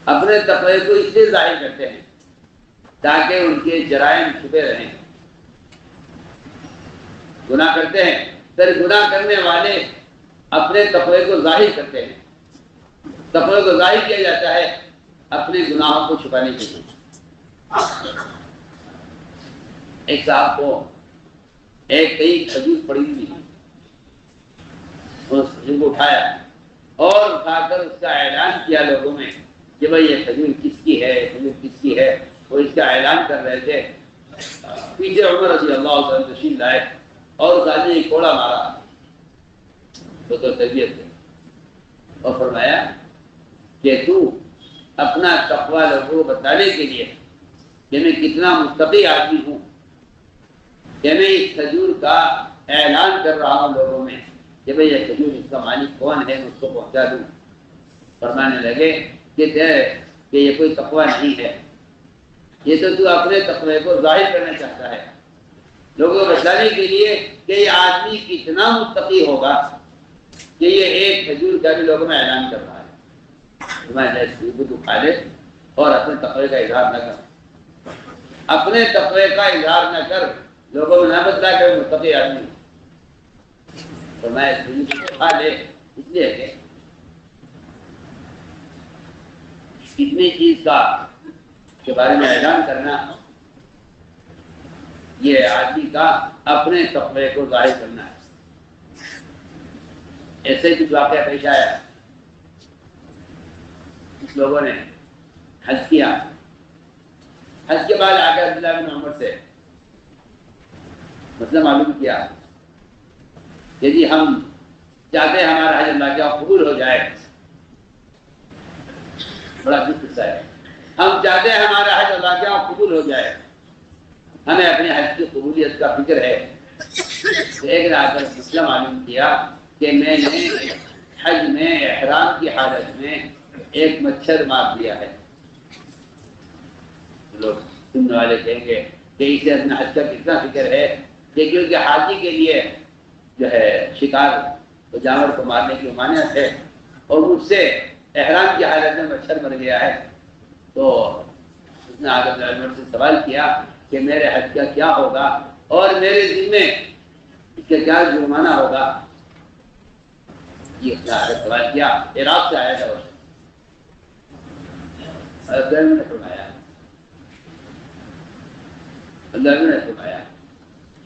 اپنے تقوی کو اس لیے ظاہر کرتے ہیں تاکہ ان کے جرائم چھپے رہیں۔ گناہ کرتے ہیں، پھر گناہ کرنے والے اپنے تقوی کو ظاہر کرتے ہیں۔ تقوی کو ظاہر کیا جاتا ہے اپنے گناہوں کو چھپانے کے لیے۔ ایک صاحب کو ایک کئی کھجور پڑی ہوئی، اس کھجور کو اٹھایا اور اٹھا کر اس کا اعلان کیا لوگوں میں کہ بھائی یہ کھجور کس کی ہے، کھجور کس کی ہے۔ وہ اس کا اعلان کر رہے تھے، پیچھے عمر رضی اللہ عنہ تشریف لائے اور اس آدمی نے کوڑا مارا تو تربیت سے، اور فرمایا کہ تو اپنا تقوی لوگوں کو بتانے کے لیے کہ میں کتنا متقی آدمی ہوں، کہ میں اس کھجور کا اعلان کر رہا ہوں لوگوں میں کہ بھئی یہ کھجور اس کا مالک کون ہے، میں اس کو پہنچا دوں۔ فرمانے لگے کہ یہ کوئی تقوی نہیں ہے، یہ تو اپنے تقوی کو ظاہر کرنا چاہتا ہے، لوگوں کو بتانے کے لیے کہ یہ آدمی کتنا متقی ہوگا کہ یہ ایک کھجور کا بھی لوگوں میں اعلان کر رہا ہے۔ فرمایا تو کھا لے اور اپنے تقوی کا اظہار نہ کر، اپنے تقوی کا اظہار نہ کر، لوگوں میں نہ بتلا کہ متقی آدمی۔ فرمایا کھا لے، اس لیے کہ کتنی چیز کا کے بارے میں اعلان کرنا یہ آدمی کا اپنے تقوی کو ظاہر کرنا ہے۔ ایسے کچھ واقعہ پیش آیا، کچھ لوگوں نے حج کیا، حج کے بعد آ کے عبداللہ بن عمر سے مسئلہ معلوم کیا کہ جی ہم چاہتے ہیں ہمارا حج اللہ کا قبول ہو جائے، بڑا دکھ قصہ ہے، ہم چاہتے ہیں ہمارا حج اللہ کا قبول ہو جائے، ہمیں اپنے حج کی قبولیت کا فکر ہے۔ ایک نے آ کر مسئلہ معلوم کیا کہ میں نے حج میں احرام کی حالت میں ایک مچھر مار دیا ہے۔ لوگ سننے والے کہیں گے کہ اسے اپنے حج کا کتنا فکر ہے، کہ کیونکہ حاجی کے لیے جو ہے شکار جانور کو مارنے کی ممانعت ہے، اور مجھ سے احرام کی حالت میں مچھر مر گیا ہے، تو اس نے آگے ڈرائیور سے سوال کیا کہ میرے حج کا کیا ہوگا اور میرے ذمے اس کا کیا جرمانہ ہوگا۔ یہ سوال کیا، عراق سے آیا تھا، اللہ نے فرمایا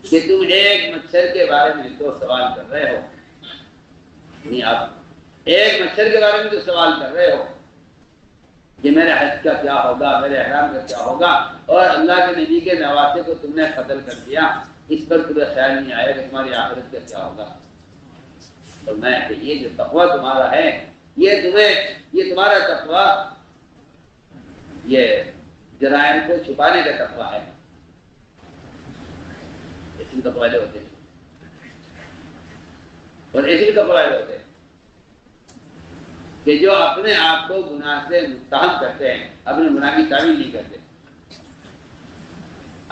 کہ تم ایک مچھر کے بارے میں تو سوال کر رہے ہو، نہیں آپ ایک مچھر کے بارے میں تو سوال کر رہے ہو کہ میرے حج کا کیا ہوگا، میرے احرام کا کیا ہوگا، اور اللہ کے نبی کے نواسے کو تم نے قتل کر دیا، اس پر تمہیں خیال نہیں آیا کہ تمہاری آخرت کا کیا ہوگا۔ اور میں کہ یہ جو تقویٰ تمہارا ہے، یہ تمہارا تقویٰ یہ جرائم کو چھپانے کا تقویٰ ہے۔ ایسے تقوی والے ہوتے ہیں اور ایسے تقوی والے ہوتے ہیں کہ جو اپنے آپ کو گناہ سے متہم کرتے ہیں، اپنے گناہ کی تعمیل نہیں کرتے،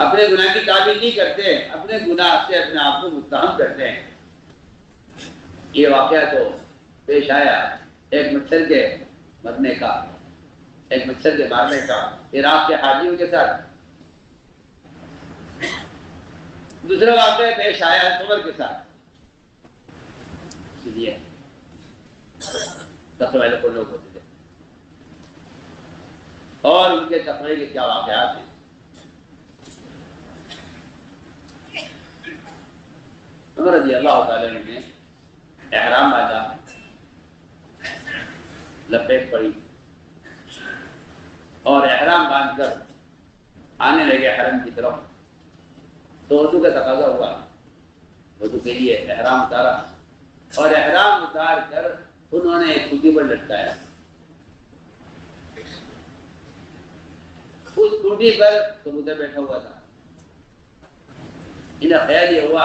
اپنے گناہ کی تعمیل نہیں کرتے، اپنے گناہ سے اپنے آپ کو متہم کرتے ہیں۔ یہ واقعہ تو پیش آیا ایک مچھر کے مرنے کا، ایک مچھر کے مارنے کا عراق کے حاجیوں کے ساتھ۔ دوسرا واقعہ پیش آیا عمر کے ساتھ۔ اس لیے تقوی والے کو لوگ ہوتے تھے اور ان کے تقوی کے کیا واقعات ہیں۔ عمر رضی اللہ تعالیٰ نے احرام باندھا، لپیٹ پڑی اور احرام باندھ کر آنے لگے حرم کی طرف، تو وضو کا تقاضا ہوا، وضو کے لیے احرام اتارا اور احرام اتار کر انہوں نے ایک کھٹی پر لٹکایا، اس کھٹی پر کبوتر بیٹھا ہوا تھا۔ انہیں خیال یہ ہوا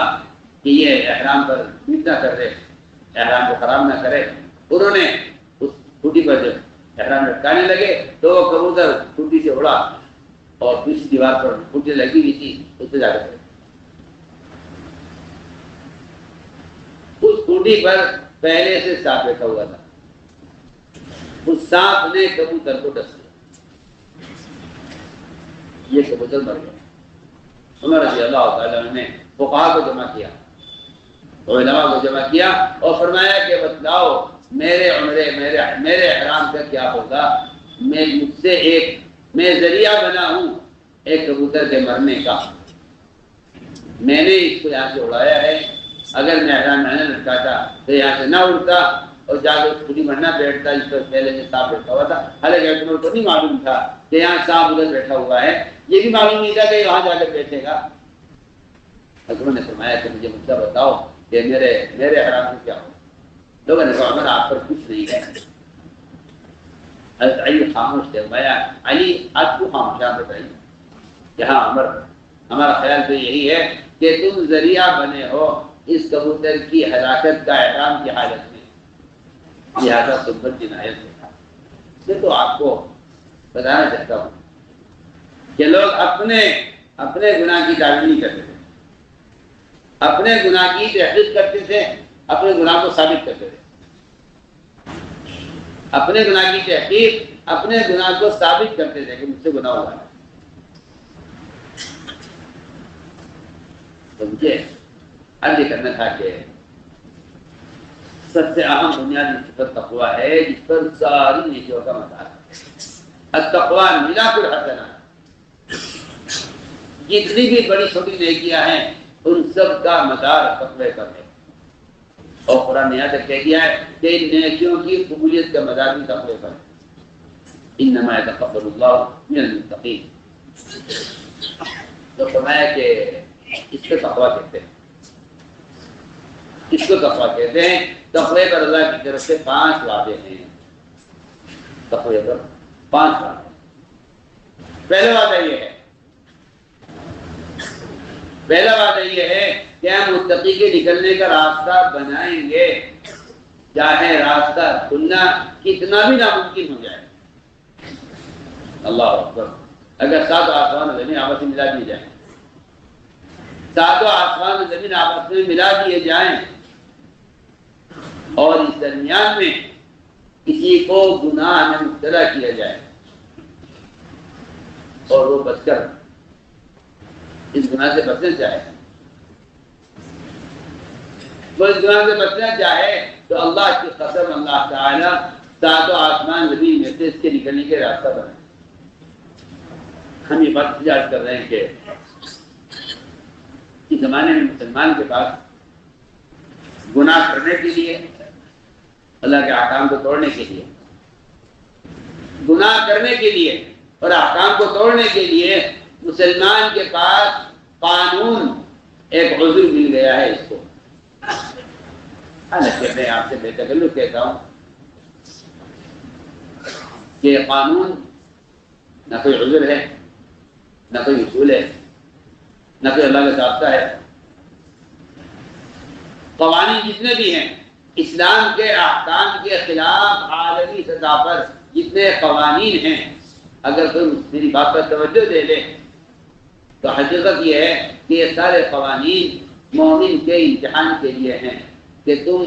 کہ یہ احرام پر نہ کر دے، احرام کو خراب نہ کرے، انہوں نے اس کھٹی پر جب احرام لٹکانے لگے تو وہ کبوتر کھٹی سے اڑا اور دوسری دیوار پر کھٹی لگی ہوئی تھی اس پہ جا کر اس کھٹی پر پہلے سے سانپ بیٹھا ہوا تھا، اس سانپ نے کبوتر کو ڈس لیا، یہ کبوتر مر گیا۔ عمر رضی اللہ تعالیٰ نے فقہا کو جمع کیا، علماء کو جمع کیا اور فرمایا کہ بتلاؤ میرے احرام کا کیا ہوگا، میں ذریعہ بنا ہوں ایک کبوتر کے مرنے کا، میں نے اس کو یہاں سے اڑایا ہے، اگر میں احرام نہ لٹکاتا تو یہاں سے نہ اڑتا اور جا کے خود ہی مرنا بیٹھتا جس پر پہلے سے سانپ بیٹھا ہوا تھا. حالانکہ تمہیں تو نہیں معلوم تھا کہ یہاں سانپ ادھر بیٹھا ہوا ہے, یہ بھی معلوم نہیں تھا کہ وہاں جا کر بیٹھے گا. حضرت نے فرمایا کہ مجھے مسئلہ بتاؤ کہ میرے حرام میں کیا ہو. لوگوں نے کہا عمر آپ پر کچھ نہیں ہے. حضرت علی خاموش تھے. فرمایا علی آپ کو خاموش آپ بتائیے. یہاں عمر ہمارا خیال تو یہی ہے کہ تم ذریعہ بنے ہو اس کبوتر کی ہلاکت کا احرام کی حالت میں, لہٰذا تم پر جنایت ہے. میں تو آپ کو بتانا چاہتا ہوں کہ لوگ اپنے گناہ کی دعوی نہیں کرتے تھے, اپنے گناہ کی تحقیق کرتے تھے, اپنے گناہ کو ثابت کرتے تھے. اپنے گناہ کی تحقیق, اپنے گناہ کو ثابت کرتے تھے کہ مجھ سے گناہ ہوا ہے. تو مجھے عرض کرنا تھا کہ سب سے اہم بنیادی صفت تقویٰ ہے جس پر ساری نیکیوں کا مدار ہے. التقویٰ ملاک الحسنات, جتنی بھی بڑی چھوٹی نیکیاں ہیں ان سب کا مدار تقوی پر ہے. اور قرآن نے یہاں تک کہہ دیا ہے کہ ان نیکیوں کی قبولیت کا مدار بھی تقوی پر ہے. انما یتقبل اللہ من المتقین. تو فرمایا کہ اس کو تقویٰ کہتے ہیں, اس کو تقویٰ کہتے ہیں. تقوی پر اللہ کی طرف سے 5 وعدے ہیں. تقوی پر 5 وعدے. پہلا وعدہ یہ ہے کہ ہم متقی کے نکلنے کا راستہ بنائیں گے, چاہے راستہ کھلنا کتنا بھی ناممکن ہو جائے. اللہ اکبر. اگر 7 آسمان اور زمین آپس میں ملا دیے جائیں, 7 آسمان اور زمین آپس میں ملا دیے جائیں اور اس درمیان میں کسی کو گناہ میں مبتلا کیا جائے اور وہ بچ کر اس گناہ سے بچنا چاہے, وہ اس گناہ سے بچنا چاہے تو اللہ کی قسم اللہ تعالیٰ 7 آسمان زمین میں سے اس کے نکلنے کے راستہ بنائے. ہم یہ بات یاد کر رہے ہیں کہ اس زمانے میں مسلمان کے پاس گناہ کرنے کے لیے, اللہ کے احکام کو توڑنے کے لیے, گناہ کرنے کے لیے اور احکام کو توڑنے کے لیے مسلمان کے پاس قانون ایک عذر مل گیا ہے اس کو. حالانکہ میں آپ سے بے تکلف کہتا ہوں کہ قانون نہ کوئی عذر ہے, نہ کوئی اصول ہے, نہ کوئی اللہ کا ضابطہ ہے. قوانین جتنے بھی ہیں اسلام کے احکام کے خلاف عالمی سطح پر جتنے قوانین ہیں, اگر کوئی میری بات پر توجہ دے لے تو حقیقت یہ ہے کہ یہ سارے قوانین مومن کے امتحان کے لیے ہیں کہ تم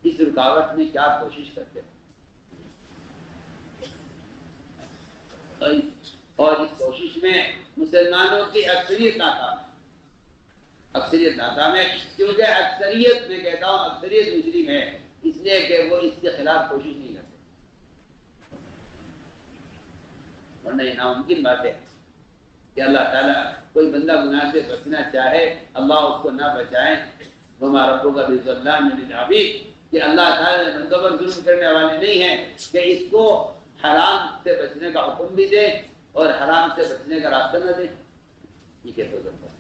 اس رکاوٹ میں کیا کوشش کرتے ہو. اور اس کوشش میں مسلمانوں کی اکثریت ناکام ہے, کیونکہ اکثریت میں کہتا ہوں اکثریت مجرم ہے, اس لیے کہ وہ اس کے خلاف کوشش نہیں کرتے. ورنہ یہ ناممکن بات ہے کہ اللہ تعالیٰ کوئی بندہ گناہ سے بچنا چاہے, اللہ اس کو نہ بچائے. وما ربک بظلام للعبید, کہ اللہ تعالیٰ بندوں پر ظلم کرنے والے نہیں ہیں کہ اس کو حرام سے بچنے کا حکم بھی دے اور حرام سے بچنے کا راستہ نہ دے. یہ کیسے ہو سکتا ہے؟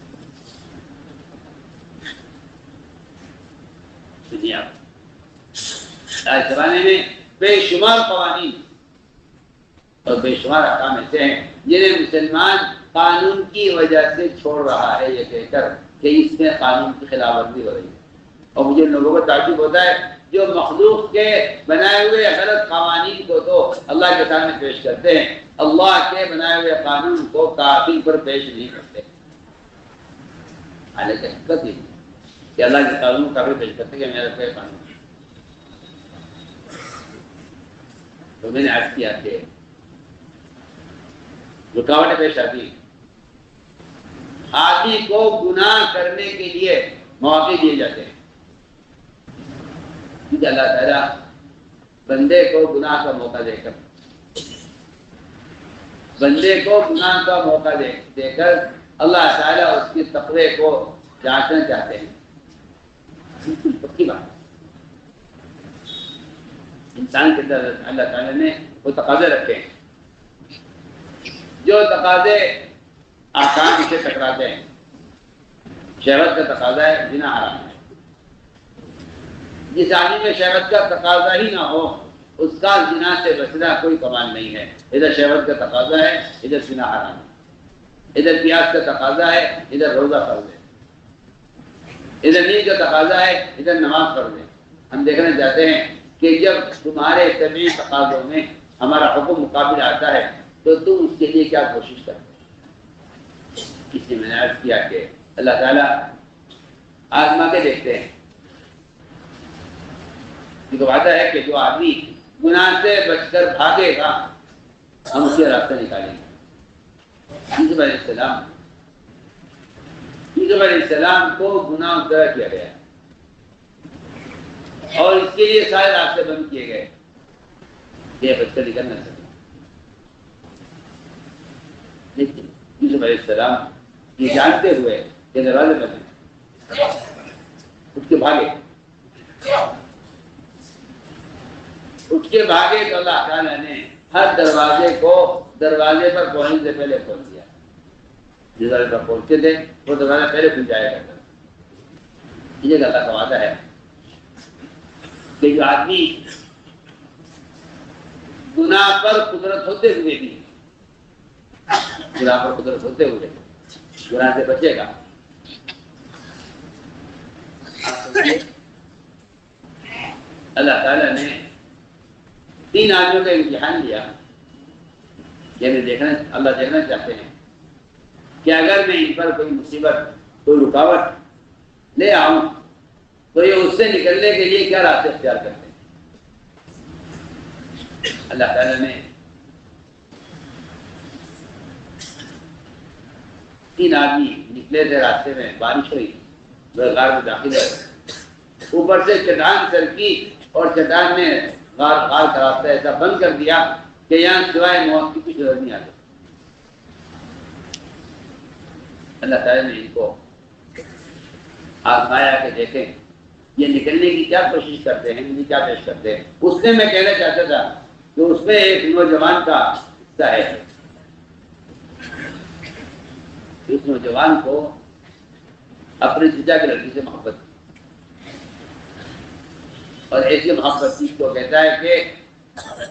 دنیا آج زمانے میں بے شمار قوانین اور بے شمار احکام ایسے ہیں جنہیں مسلمان قانون کی وجہ سے چھوڑ رہا ہے یہ کہہ کر کہ اس میں قانون کی خلاف ورزی ہو رہی ہے. اور مجھے لوگوں کو تعجب ہوتا ہے جو مخلوق کے بنائے ہوئے غلط قوانین کو تو اللہ کے سامنے پیش کرتے ہیں, اللہ کے بنائے ہوئے قانون کو کافر پر پیش نہیں کرتے. حالانکہ حقیقت یہ کہ اللہ کے قانون کافر پیش کرتے کہ میرا کوئی قانون. تو میں نے عرض کیا کہ رکاوٹیں پیش آتی, آدمی کو گناہ کرنے کے لیے مواقع دیے جاتے ہیں. کیونکہ اللہ تعالیٰ بندے کو گناہ کا موقع دے کر اللہ تعالیٰ اس کی تقوی کو جانچنا چاہتے ہیں. پکی بات. انسان کے اندر اللہ تعالیٰ نے وہ تقاضے رکھے ہیں، جو تقاضے آسان سے ٹکراتے ہیں۔ شہوت کا تقاضا ہے، زنا حرام ہے۔ جس آدمی میں شہوت کا تقاضا ہی نہ ہو اس کا زنا سے بچنا کوئی کمال نہیں ہے۔ ادھر شہوت کا تقاضا ہے، ادھر زنا حرام ہے۔ ادھر پیاس کا تقاضا ہے، ادھر روزہ فرض ہے۔ ادھر نیند کا تقاضا ہے، ادھر نماز فرض ہے۔ ہم دیکھنا چاہتے ہیں کہ جب تمہارے طبعی تقاضوں میں ہمارا حکم مقابل آتا ہے تو تم اس کے لیے کیا کوشش کرتے ہیں؟ اس لیے میں نے عرض کیا کہ اللہ تعالیٰ آزما کے دیکھتے ہیں، کیونکہ وعدہ ہے کہ جو آدمی گناہ سے بچ کر بھاگے گا ہم اس کے راستہ نکالیں گے۔ یوسف علیہ السلام کو گناہ مقرر کیا گیا اور اس کے لیے سارے راستے بند کیے گئے، یہ بچ کر نکل نہ سکے۔ لیکن یوسف علیہ السلام یہ جانتے ہوئے کہ دروازے بند ہیں، اٹھ کے بھاگے تو اللہ تعالیٰ نے ہر دروازے کو دروازے پر پہنچنے سے پہلے کھول دیا۔ جس دروازے پر پہنچتے تھے وہ دروازہ پہلے کھل جایا کرتا تھا۔ یہ اللہ کا وعدہ ہے کہ جو آدمی گناہ پر قدرت ہوتے ہوئے بھی گناہ سے بچے گا، اللہ تعالیٰ نے 3 آدمیوں کا امتحان لیا، یعنی اللہ دیکھنا چاہتے ہیں کہ اگر میں ان پر کوئی مصیبت کوئی رکاوٹ لے آؤں تو یہ اس سے نکلنے کے لیے کیا راستے اختیار کرتے ہیں۔ اللہ تعالیٰ نے 3 آدمی نکلے تھے راستے میں، بارش ہوئی، غار میں داخل ہوئے، اوپر سے چٹان سرکی اور چٹان نے غار کا راستہ ایسا بند کر دیا کہ یہاں سوائے موت کی کچھ نظر نہیں آتی۔ اللہ تعالیٰ نے ان کو آزمایا کہ دیکھیں یہ نکلنے کی کیا کوشش کرتے ہیں، کیا پیش کرتے ہیں۔ اس نے میں کہنا چاہتا تھا کہ اس میں ایک نوجوان کا حصہ ہے۔ اس نوجوان کو اپنے چچا کی لڑکی سے محبت تھی، اور ایسی محبت کی کو کہتا ہے کہ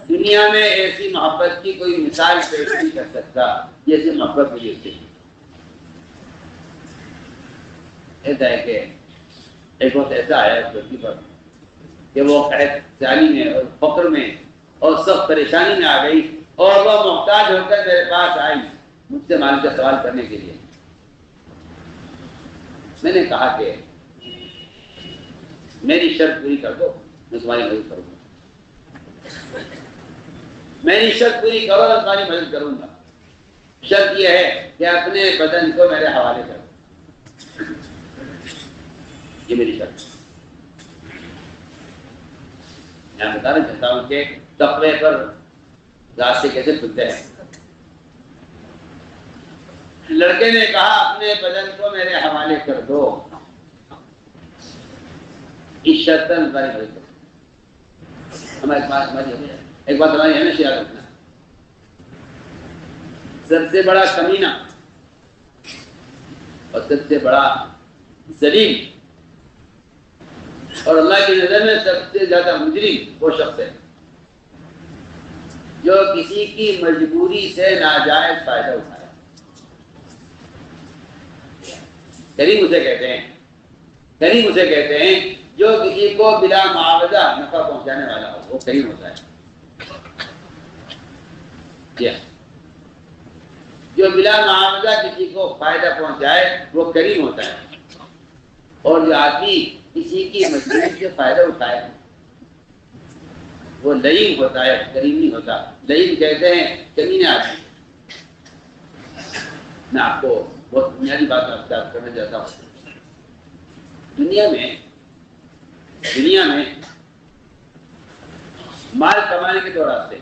دنیا میں ایسی محبت کی کوئی مثال پیش نہیں کر سکتا جیسی محبت مجھے تھی۔ کہتا ہے کہ ایک وقت ایسا آیا اس لڑکی پر کہ وہ قحط سیالی میں اور فقر میں اور سخت پریشانی میں آ گئی، اور وہ محتاج ہو کر میرے پاس آئی مجھ سے مال کا سوال کرنے کے لیے۔ میں نے کہا کہ میری شرط پوری کر دو، میں تمہاری مدد کروں گا۔ میری شرط پوری کرو میں تمہاری مدد کروں گا۔ شرط یہ ہے کہ اپنے بدن کو میرے حوالے کرو، یہ میری شرط۔ میں بتانا چاہتا ہوں کہ تقوی پر راستے کیسے کھلتے ہیں۔ لڑکے نے کہا اپنے بدن کو میرے حوالے کر دو، اس شرط پر ہماری مدد کرو۔ ایک بات ہماری ہمیشہ یاد رکھنا، سب سے بڑا کمینہ اور سب سے بڑا ظلیم اور اللہ کی نظر میں سب سے زیادہ مجرم وہ شخص ہے جو کسی کی مجبوری سے ناجائز فائدہ اٹھائے۔ کریم اسے کہتے ہیں جو کسی کو بلا معاوضہ نفع پہنچانے والا ہو، وہ کریم ہوتا ہے۔ جو بلا معاوضہ کسی کو فائدہ پہنچائے وہ کریم ہوتا ہے، اور جو آدمی کسی کی مجبوری سے فائدہ اٹھائے وہ لئیم ہوتا ہے، کریم نہیں ہوتا۔ لئیم کہتے ہیں کمینے آدمی۔ میں آپ کو بہت بنیادی بات اختیار کرنا چاہتا ہوں۔ دنیا میں مال کمانے کے 2 راستے،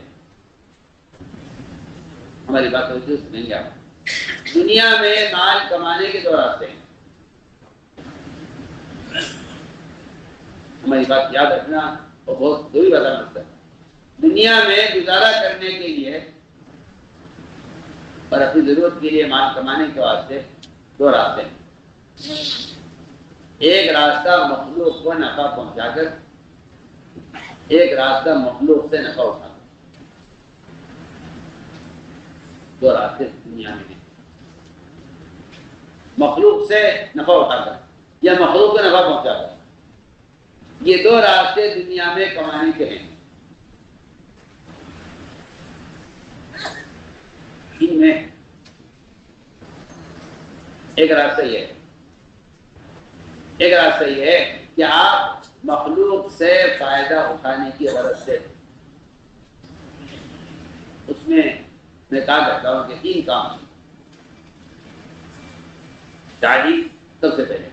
ہماری بات ہوتی ہے سنیں گے آپ۔ دنیا میں مال کمانے کے 2 راستے ہیں، ہماری بات یاد رکھنا اور بہت ضروری بتانا پڑتا ہے۔ دنیا میں گزارا کرنے کے لیے اور اپنی ضرورت کے لیے مال کمانے کے واسطے دو راستے ہیں۔ ایک راستہ مخلوق کو نفع پہنچا کر، ایک راستہ مخلوق سے نفع اٹھا کر۔ دو راستے دنیا میں ہیں، مخلوق سے نفع اٹھا کر یا مخلوق کو نفع پہنچا کر۔ یہ دو راستے دنیا میں کمانے کے ہیں۔ ان میں ایک راستہ یہ ہے، ایک راستہ یہ ہے کہ آپ مخلوق سے فائدہ اٹھانے کی غرض سے، اس میں کہا کرتا ہوں کہ تین کام۔ تعلیم سب سے پہلے،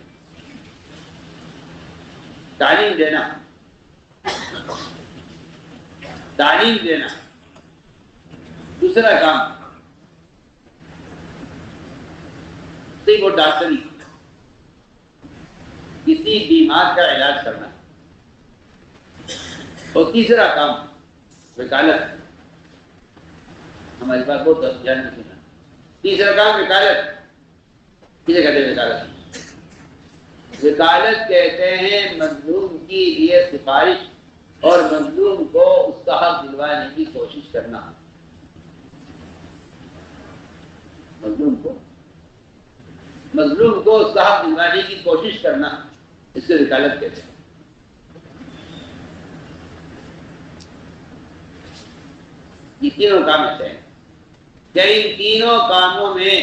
تعلیم دینا، تعلیم دینا۔ دوسرا کام صحیح وہ ڈاکٹری، کسی بیمار کا علاج کرنا۔ اور تیسرا کام وکالت، ہمارے پاس بہت دھیان میں سنا۔ تیسرا کام وکالت، کسے کہتے ہیں وکالت؟ وکالت کہتے ہیں مظلوم کی لیے سفارش اور مظلوم کو اس کا حق دلوانے کی کوشش کرنا۔ مظلوم کو اس کا حق دلوانے کی کوشش کرنا، اس سے وکالت کہتے ہیں۔ یہ تینوں کام ایسے ہیں کہ ان تینوں کاموں میں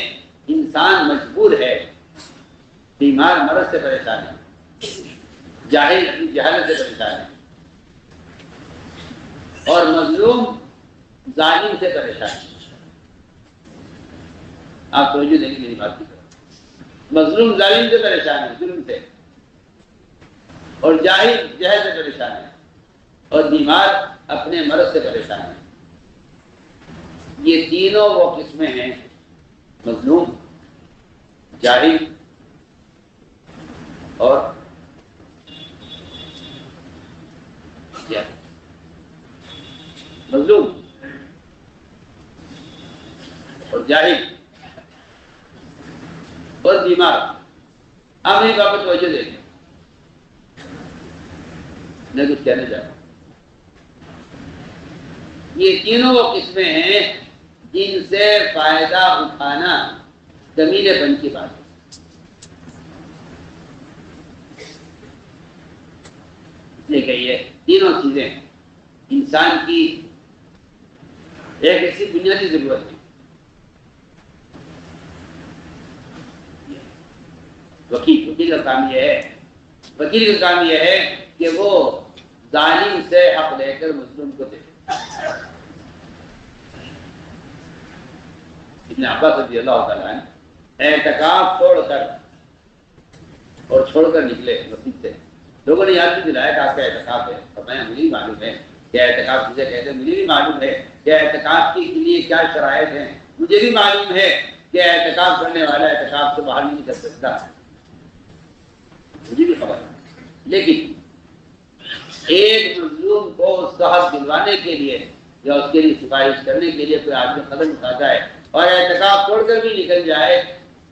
انسان مجبور ہے۔ بیمار مرض سے پریشان ہے، جاہل اپنی جہالت سے پریشان ہے، اور مظلوم ظالم سے پریشان ہے۔ آپ توجہ دیں گے میری بات کی طرف۔ مظلوم ظالم سے پریشان ہے، ظلم سے، اور جاہل جہل سے پریشان ہے، اور بیمار اپنے مرض سے پریشان ہے۔ یہ تینوں وہ قسمیں ہیں، مظلوم، جاہل اور مظلوم اور جاہل اور بیمار۔ اب میری بات پر توجہ دیں، میں کچھ کہنا چاہتا ہوں۔ یہ تینوں وہ قسمیں ہیں جن سے فائدہ اٹھانا کمینے پن کی بات ہے۔ اس لیے کہ یہ تینوں چیزیں انسان کی ایک ایسی بنیادی ضرورت ہے۔ وکیل کا کام یہ ہے، وکیل کا کام یہ ہے کہ وہ ظالم سے حق لے کر مظلوم کو دے۔ ابن عباس رضی اللہ تعالیٰ عنہ اعتکاف چھوڑ کر نکلے مسجد سے۔ لوگوں نے یاد بھی دلایا کہ آپ کا اعتکاف ہے، اور میں مجھے بھی معلوم ہے کہ اعتکاف کسے کہتے ہیں، مجھے بھی معلوم ہے کہ اعتکاف کے لیے کیا شرائط ہیں، مجھے بھی معلوم ہے کہ اعتکاف کرنے والا اعتکاف سے باہر نہیں نکل سکتا، مجھے بھی خبر ہے۔ لیکن ایک مظلوم کو اس کا حق دلوانے کے لیے یا اس کے لیے سفارش کرنے کے لیے کوئی آدمی قدم اٹھاتا ہے اور اعتکاف چھوڑ کر بھی نکل جائے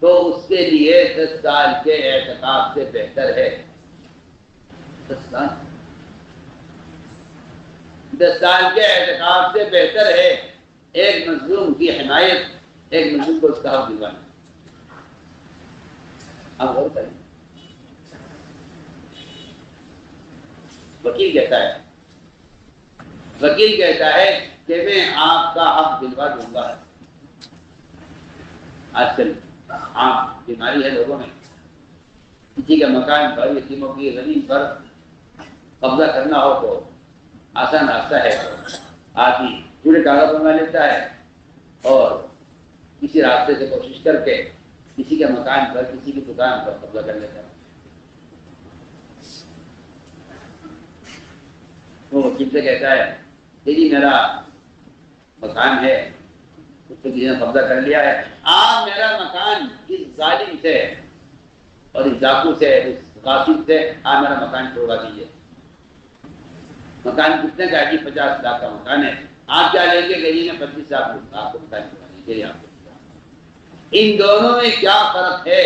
تو اس کے لیے 10 سال کے اعتکاف سے بہتر ہے۔ 10 سال کے اعتکاف سے بہتر ہے ایک مظلوم کی حمایت، ایک مظلوم کو اس کا حق دلوانا۔ آپ غور کریں، وکیل کہتا ہے کہ میں آپ کا حق دلوا دوں گا۔ آج کل عام بیماری ہے لوگوں میں، کسی کے مکان پر، یتیموں کی زمین پر قبضہ کرنا ہو تو آسان راستہ ہے، آدمی جڑے کاغذ بنوا لیتا ہے اور کسی راستے سے کوشش کر کے کسی کے مکان پر، کسی کی دکان پر قبضہ کر لیتا ہے۔ وہ وکیل سے کہتا ہے کہ جی میرا مکان ہے، اس کو کسی نے قبضہ کر لیا ہے، آپ میرا مکان اس ظالم سے اور اس ڈاکو سے، اس غاصب سے آپ میرا مکان چھوڑوا دیجیے۔ مکان کتنے کا ہے؟ 50 لاکھ کا مکان ہے، آپ کیا لیں گے کہ جی میں 25 لاکھ لوں گا، آپ کو مکان کے لیے آپ کو۔ ان دونوں میں کیا فرق ہے؟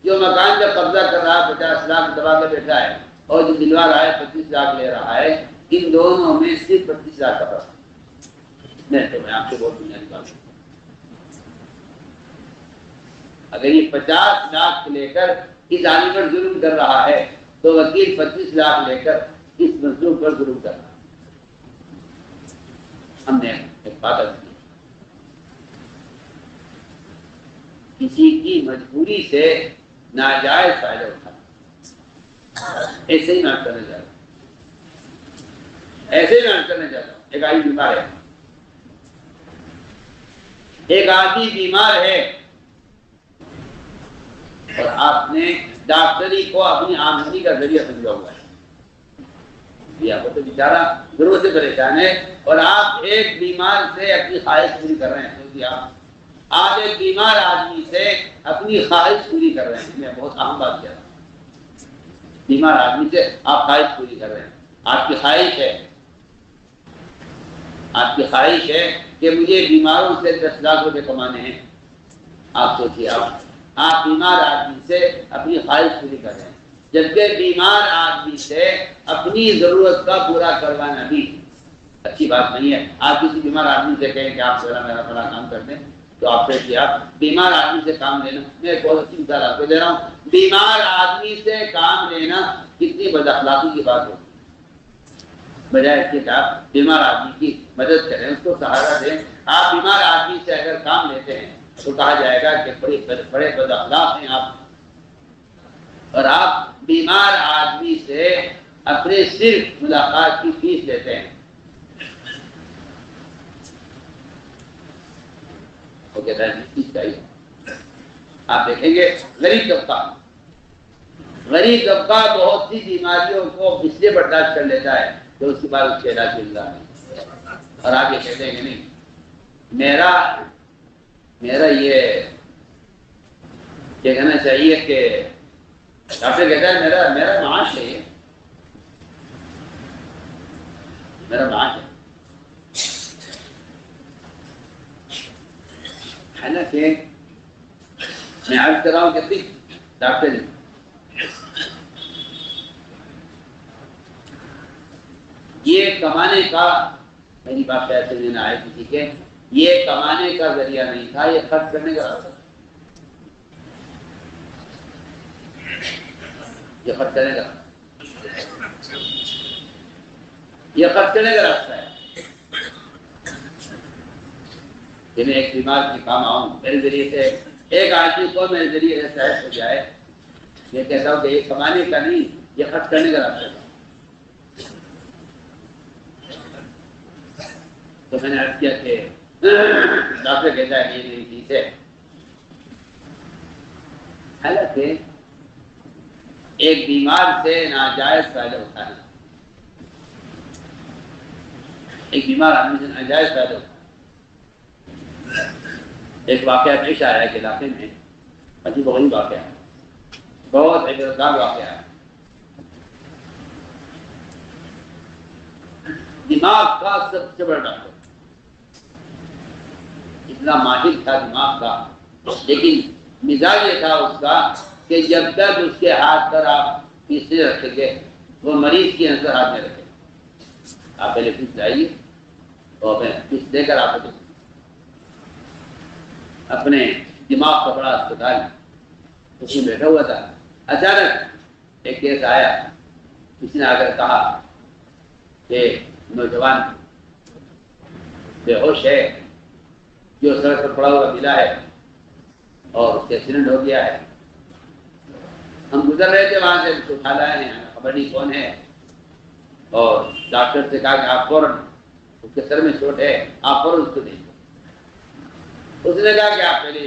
جو مکان پہ قبضہ کر رہا ہے 50 لاکھ دبا کے بیٹھا ہے، اور جو دلوا رہا ہے 25 لاکھ لے رہا ہے، ان دونوں میں صرف 25 لاکھ کا فرق نہیں تو میں آپ سے بہت بنیادی بات کروں۔ اگر یہ 50 لاکھ لے کر اس آدمی پر ظلم کر رہا ہے تو وکیل 25 لاکھ لے کر اس مظلوم پر ظلم کر رہا ہے۔ ہم نے ایک بات کی، کسی کی مجبوری سے ناجائز فائدہ اٹھانا، ایسے ہی ناٹ کرنے جا رہا ہوں، ایسے ہی ناٹ کرنے جا رہا ہوں۔ ایک آدمی بیمار ہے، ایک آدمی بیمار ہے، اور آپ نے ڈاکٹری کو اپنی آمدنی کا ذریعہ سمجھا ہوا ہے، آپ کو تو بیچارہ ضرورت سے پریشان ہے، اور آپ ایک بیمار سے اپنی خواہش پوری کر رہے ہیں۔ آپ ایک بیمار آدمی سے اپنی خواہش پوری کر رہے ہیں۔ میں بہت اہم بات کہہ رہا ہوں، بیمار آدمی سے آپ خواہش پوری کر رہے ہیں۔ آپ کی خواہش ہے، آپ کی خواہش ہے کہ مجھے بیماروں سے 10 لاکھ روپے کمانے ہیں۔ آپ سوچیے، آپ بیمار آدمی سے اپنی خواہش پوری کر رہے ہیں، جبکہ بیمار آدمی سے اپنی ضرورت کا پورا کروانا بھی اچھی بات نہیں ہے۔ آپ کسی بیمار آدمی سے کہیں کہ آپ ذرا میرا بڑا کام کر دیں، تو آپ سے آپ بیمار آدمی سے کام لینا، میں ایک بہت اچھی مثال آپ کو دے رہا ہوں، بیمار آدمی سے کام لینا کتنی بد اخلاقی کی بات ہوتی ہے۔ بجائے اس کے کہ آپ بیمار آدمی کی مدد کریں، اس کو سہارا دیں، آپ بیمار آدمی سے اگر کام لیتے ہیں تو کہا جائے گا کہ بڑے بد اخلاق ہیں آپ، اور آپ بیمار آدمی سے اپنے صرف ملاقات کی فیس لیتے ہیں۔ وہ کہتا ہے فیس چاہیے۔ آپ دیکھیں گے غریب طبقہ بہت سی بیماریوں کو اس لیے برداشت کر لیتا ہے کہ اس کے بعد اس کے علاج مل رہا ہے، اور آپ یہ کہتے ہیں کہ نہیں، میرا یہ کہنا چاہیے کہ ڈاکٹر کہتا ہے میرا معاش ہے، یہ میرا معاش ہے۔ حالانکہ میں عرض کر رہا ہوں کہ ڈاکٹر یہ کمانے کا، میری بات شاید سمجھنے نہ آئے کسی کے، یہ کمانے کا ذریعہ نہیں تھا، یہ خرچ کرنے کا راستہ، یہ خرچ کرنے کا راستہ ہے کہ میں ایک بیمار کے کام آؤں، میرے ذریعے سے ایک آدمی کو میرے ذریعے سے صحت ہو جائے، یہ کہتا ہوں کہ یہ کمانے کا نہیں، یہ خرچ کرنے کا راستہ ہے۔ تو میں نے عرض کیا کہ ڈاکٹر کہتا ہے یہ میری فیس ہے۔ حالانکہ ایک بیمار سے ناجائز فائدہ اٹھانا، ایک بیمار آدمی سے ناجائز فائدہ اٹھانا، ایک واقعہ پیش آیا ہے کہ علاقے میں عجیب و غریب واقعہ ہے، بہت عبرتناک واقعہ ہے۔ دماغ کا سب سے بڑا ڈاکٹر، اتنا ماہر تھا دماغ کا، لیکن مزاج یہ تھا اس کا کہ جب تک اس کے ہاتھ پر آپ فیس نہیں رکھیں گے وہ مریض کی نظر ہاتھ میں رکھے۔ آپ پہلے فیس لائیے اور فیس دے کر آپ اپنے دماغ کا بڑا اسپتال اس میں بیٹھا ہوا تھا۔ اچانک ایک کیس آیا، کسی نے آ کر کہا کہ نوجوان بے ہوش ہے، جو سڑک پر پڑا ہوا ملا ہے اور اس کے ایکسیڈنٹ ہو گیا ہے۔ ہم گزر رہے تھے وہاں سے، اس کو اٹھا لائے ہیں، خبر نہیں کون ہے، اور ڈاکٹر سے کہا کہ آپ فوراً، اس کے سر میں چوٹ ہے، آپ فوراً اس کو دیکھیں۔ اس نے کہا کہ آپ پہلے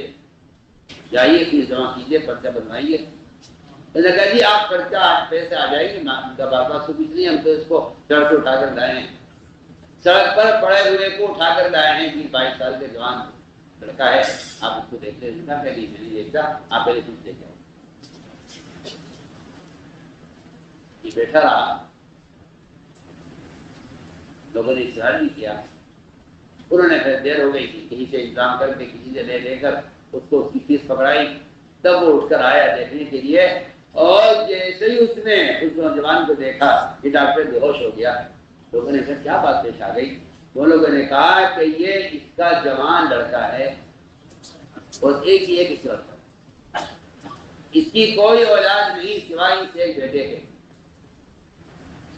جائیے فیس جمع کیجیے، پرچہ بنوائیے۔ اس نے کہا جی آپ پرچہ آج پیسے آ جائیں گے، ان کا بار بار کچھ نہیں، ہم تو اس کو سڑک سے اٹھا کر لائے ہیں، سڑک پر پڑے ہوئے کو اٹھا کر لائے ہیں، 22 سال کے جوان لڑکا ہے، آپ اس کو دیکھ لیں۔ پہلے میں نہیں دیکھتا، آپ پہلے فیس دیکھیں۔ یہ بیٹھا رہا، لوگوں نے اصرار بھی کیا. انہوں نے پھر دیر ہو گئی تھی, کہیں سے انتظام کر کے کسی سے لے کر اس کو اس کی فیس پکڑائی. تب وہ اٹھ کر آیا دیکھنے کے لیے, اور جیسے ہی اس نے اس نوجوان کو دیکھا کہ ڈاکٹر بے ہوش ہو گیا. لوگوں نے کہا کیا بات پیش آ گئی؟ وہ لوگوں نے کہا کہ یہ اس کا جوان لڑکا ہے اور ایک ہی ایک اس لڑکا, اس کی کوئی اولاد نہیں سوائے اس ایک بیٹے کے.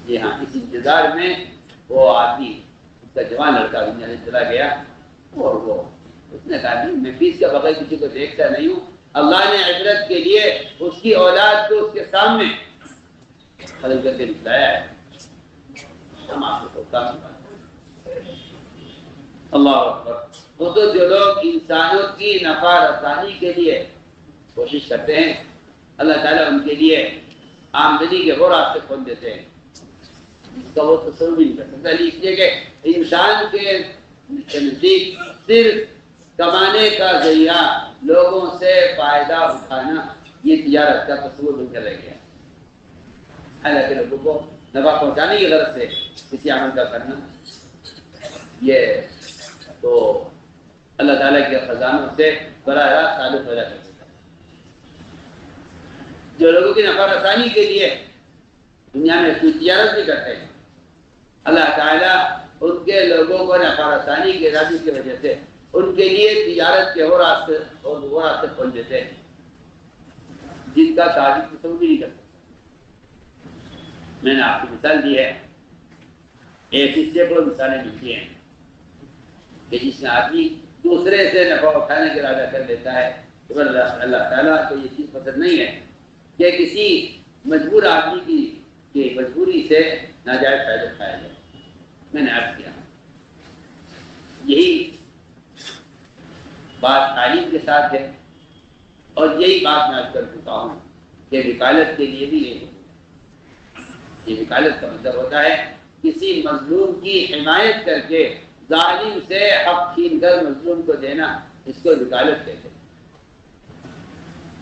جی ہاں, اس انتظار میں وہ آدمی, اس کا جوان لڑکا دنیا سے چلا گیا. اور وہ اس نے کہا میں فیس کے بغیر کسی کو دیکھتا نہیں ہوں, اللہ نے عبرت کے لیے اس کی اولاد کو اس کے سامنے خلل کر کے دکھلایا ہے. ہم آپ کو اللہ اکبر. وہ تو جو لوگ انسانوں کی نفع رسانی کے لیے کوشش کرتے ہیں, اللہ تعالیٰ ان کے لیے آمدنی کے وہ راستے کھول دیتے ہیں جس کا وہ تصور بھی نہیں کر سکتا. اس لیے کہ انسان کے نزدیک صرف کمانے کا ذریعہ لوگوں سے فائدہ اٹھانا یہ تجارت کا تصور بن کر رہ گیا. حالانکہ لوگوں کو نفع پہنچانے کی غرض سے کسی عمل کا کرنا, یہ تو اللہ تعالیٰ کے خزانوں سے براہ راست تعلق پیدا کر سکتا ہے. جو لوگوں کی نفع رسانی کے لیے دنیا میں کوئی تجارت بھی کرتے ہیں, اللہ تعالیٰ ان کے لوگوں کو نفع رسانی کے ارادے کی وجہ سے ان کے لیے تجارت کے وہ راستے کھول دیتے ہیں جن کا تعریف تصور بھی نہیں کر سکتا. میں نے آپ کو مثال دی ہے, ایک حصے کو مثالیں ملتی ہیں کہ جس میں آدمی دوسرے سے نفع اٹھانے کا ارادہ کر لیتا ہے, تو اللہ تعالیٰ کو یہ چیز پسند نہیں ہے کہ کسی مجبور آدمی کی مجبوری سے ناجائز فائدہ اٹھایا جائے. میں نے عرض کیا یہی بات تعلیم کے ساتھ ہے, اور یہی بات میں عرض کر چکا ہوں کہ وکالت کے لیے بھی یہ وکالت کا مطلب ہوتا ہے کسی مظلوم کی حمایت کر کے ظالم سے حق چھین کر مظلوم کو دینا, اس کو وکالت کہتے ہیں.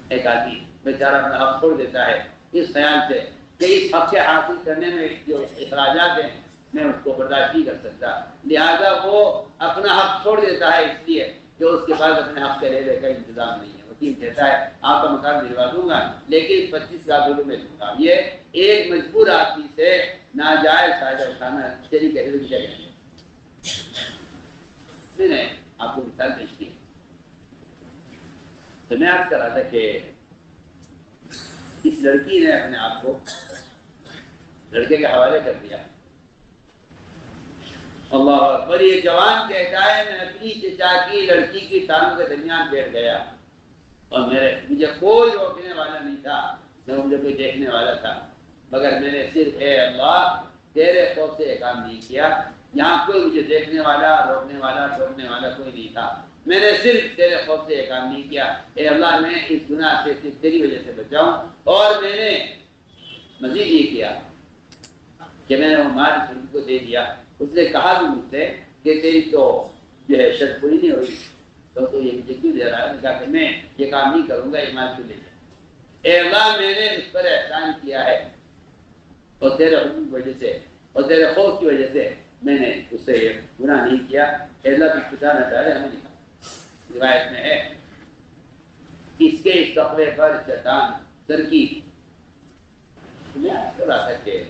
ایک آدمی بیچارہ اپنا حق چھوڑ دیتا ہے اس خیال سے کہ اس حق سے حاصل کرنے میں جو اخراجات ہیں میں اس کو برداشت نہیں کر سکتا, لہذا وہ اپنا حق چھوڑ دیتا ہے اس لیے کہ اس کے پاس اپنے حق کے لینے کا انتظام نہیں ہے. وکیل کہتا ہے آپ کا مکان دلوا دوں گا لیکن 25 لاکھ روپے میں دوں گا. یہ ایک مجبور آدمی سے ناجائز فائدہ اٹھانا تیری کہتے ہیں چاہیے. میں نے آپ کو مثال پیش کی تو میں عرض کر رہا تھا کہ اس لڑکی نے اپنے آپ کو لڑکے کے حوالے کر دیا. اللہ اکبر. یہ جوان کہتا ہے میں اپنی چچا کی لڑکی کی ٹانگوں کے درمیان بیٹھ گیا اور مجھے کوئی روکنے والا نہیں تھا, نہ مجھے کوئی دیکھنے والا تھا, مگر میں نے صرف اے اللہ تیرے خوف سے یہ کام نہیں کیا. یہاں کوئی مجھے دیکھنے والا, روکنے والا, ٹوکنے والا کوئی نہیں تھا. میں نے صرف تیرے خوف سے یہ کام نہیں کیا. اے اللہ میں اس گناہ سے صرف تیری وجہ سے بچاؤں. اور میں نے مزید یہ کیا کہ میں نے وہ مال اس کو دے دیا. اس نے کہا بھی مجھ سے کہ تیری تو جو ہے شرط پوری نہیں ہوئی تو یہ مجھے کیوں دے رہا ہے؟ کہا کہ میں یہ کام نہیں کروں گا, یہ مال کیوں لے جائے. اے اللہ میں نے اس پر احسان کیا ہے اور تیرے حکم کی وجہ سے اور تیرے خوف کی وجہ سے میں نے اس سے یہ گناہ نہیں کیا. اے اللہ کی خدا نہ ڈالے. ہمیں نہیں کہا, روایت میں ہے اس کے اس تقوی پر چٹان سرکی. میں کر رہا تھا کہ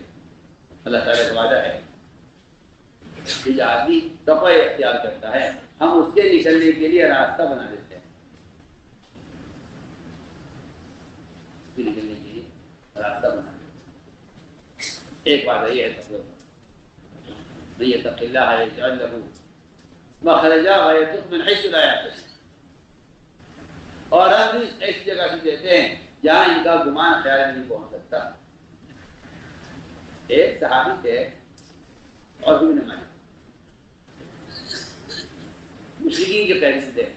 اللہ تعالیٰ کا وعدہ ہے کہ جو آدمی تقوی اختیار کرتا ہے ہم اس کے نکلنے کے لیے راستہ بنا دیتے ہیں. اس کے نکلنے کے لیے راستہ بنا دیتے ہیں. ایک بات یہ ہے تقوی من يتق الله يجعل له مخرجا ويرزقه من حيث لا يحتسب. اور ہم ایسی جگہ سے دیتے ہیں جہاں ان کا گمان خیال نہیں پہنچ سکتا. ایک صحابی تھے اور بھی نمائیں مشرکین کے قید تھے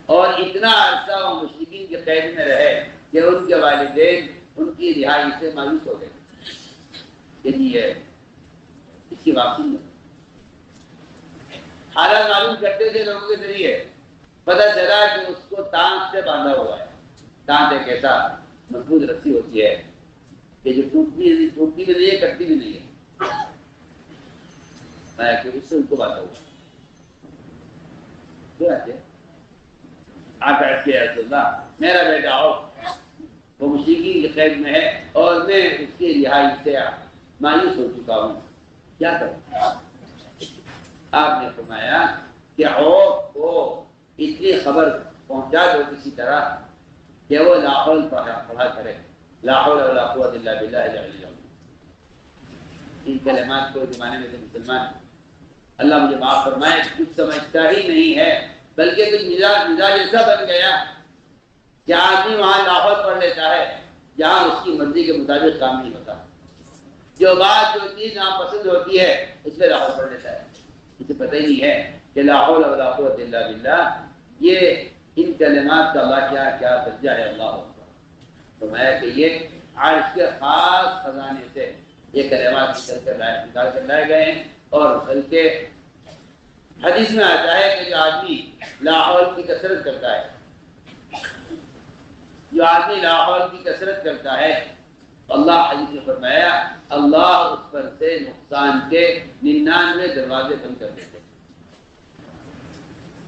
اور اتنا عرصہ وہ مشرکین کے قید میں رہے کہ ان کے والدین ان کی رہائی سے مایوس ہو گئے کہ یہ اس کی واپسی نہیں. حالات معلوم کرتے تھے لوگوں کے ذریعے, پتہ چلا کہ اس کو تانت سے باندھا ہوا ہے. تانت ایک ایسا مضبوط رسی ہوتی ہے کہ جو ٹوٹتی بھی نہیں ہے، کٹتی بھی نہیں ہے، میں کہ اس سے ان کو بات ہوگا آ کر کے رسول اللہ میرا بیٹا آؤ، وہ مشرکین کی قید میں ہے اور میں اس کی رہائی سے مایوس ہو چکا ہوں، کیا کروں؟ آپ نے فرمایا کہ عوف کو اتنی خبر پہنچا دو کسی طرح کہ وہ لا حول پڑھا کرے، لا حول ولا قوت الا باللہ العلی العظیم۔ ان کلمات کو زمانے میں سے مسلمان، اللہ مجھے معاف فرمائے، کچھ سمجھتا ہی نہیں ہے، بلکہ کچھ مزاج ایسا بن گیا کہ آدمی وہاں لا حول پڑھ لیتا ہے جہاں اس کی مرضی کے مطابق کام نہیں ہوتا، جو بات جو چیز ناپسند ہوتی ہے اس پہ لا حول پڑھ لیتا ہے، اسے پتہ ہی نہیں ہے کہ لا حول ولا قوت الا باللہ یہ ان کلمات کا اللہ کیا کیا درجہ ہے۔ اللہ اکبر۔ فرمایا کہ یہ عرش کے خاص خزانے سے یہ کلمات نکال کر لائے گئے ہیں، اور بلکہ حدیث میں آتا ہے کہ جو آدمی لا حول کی کثرت کرتا ہے، جو آدمی لا حول کی کثرت کرتا ہے، اللہ حدیث میں فرمایا اللہ اس پر سے نقصان کے 99 دروازے بند کر دیتے ہیں۔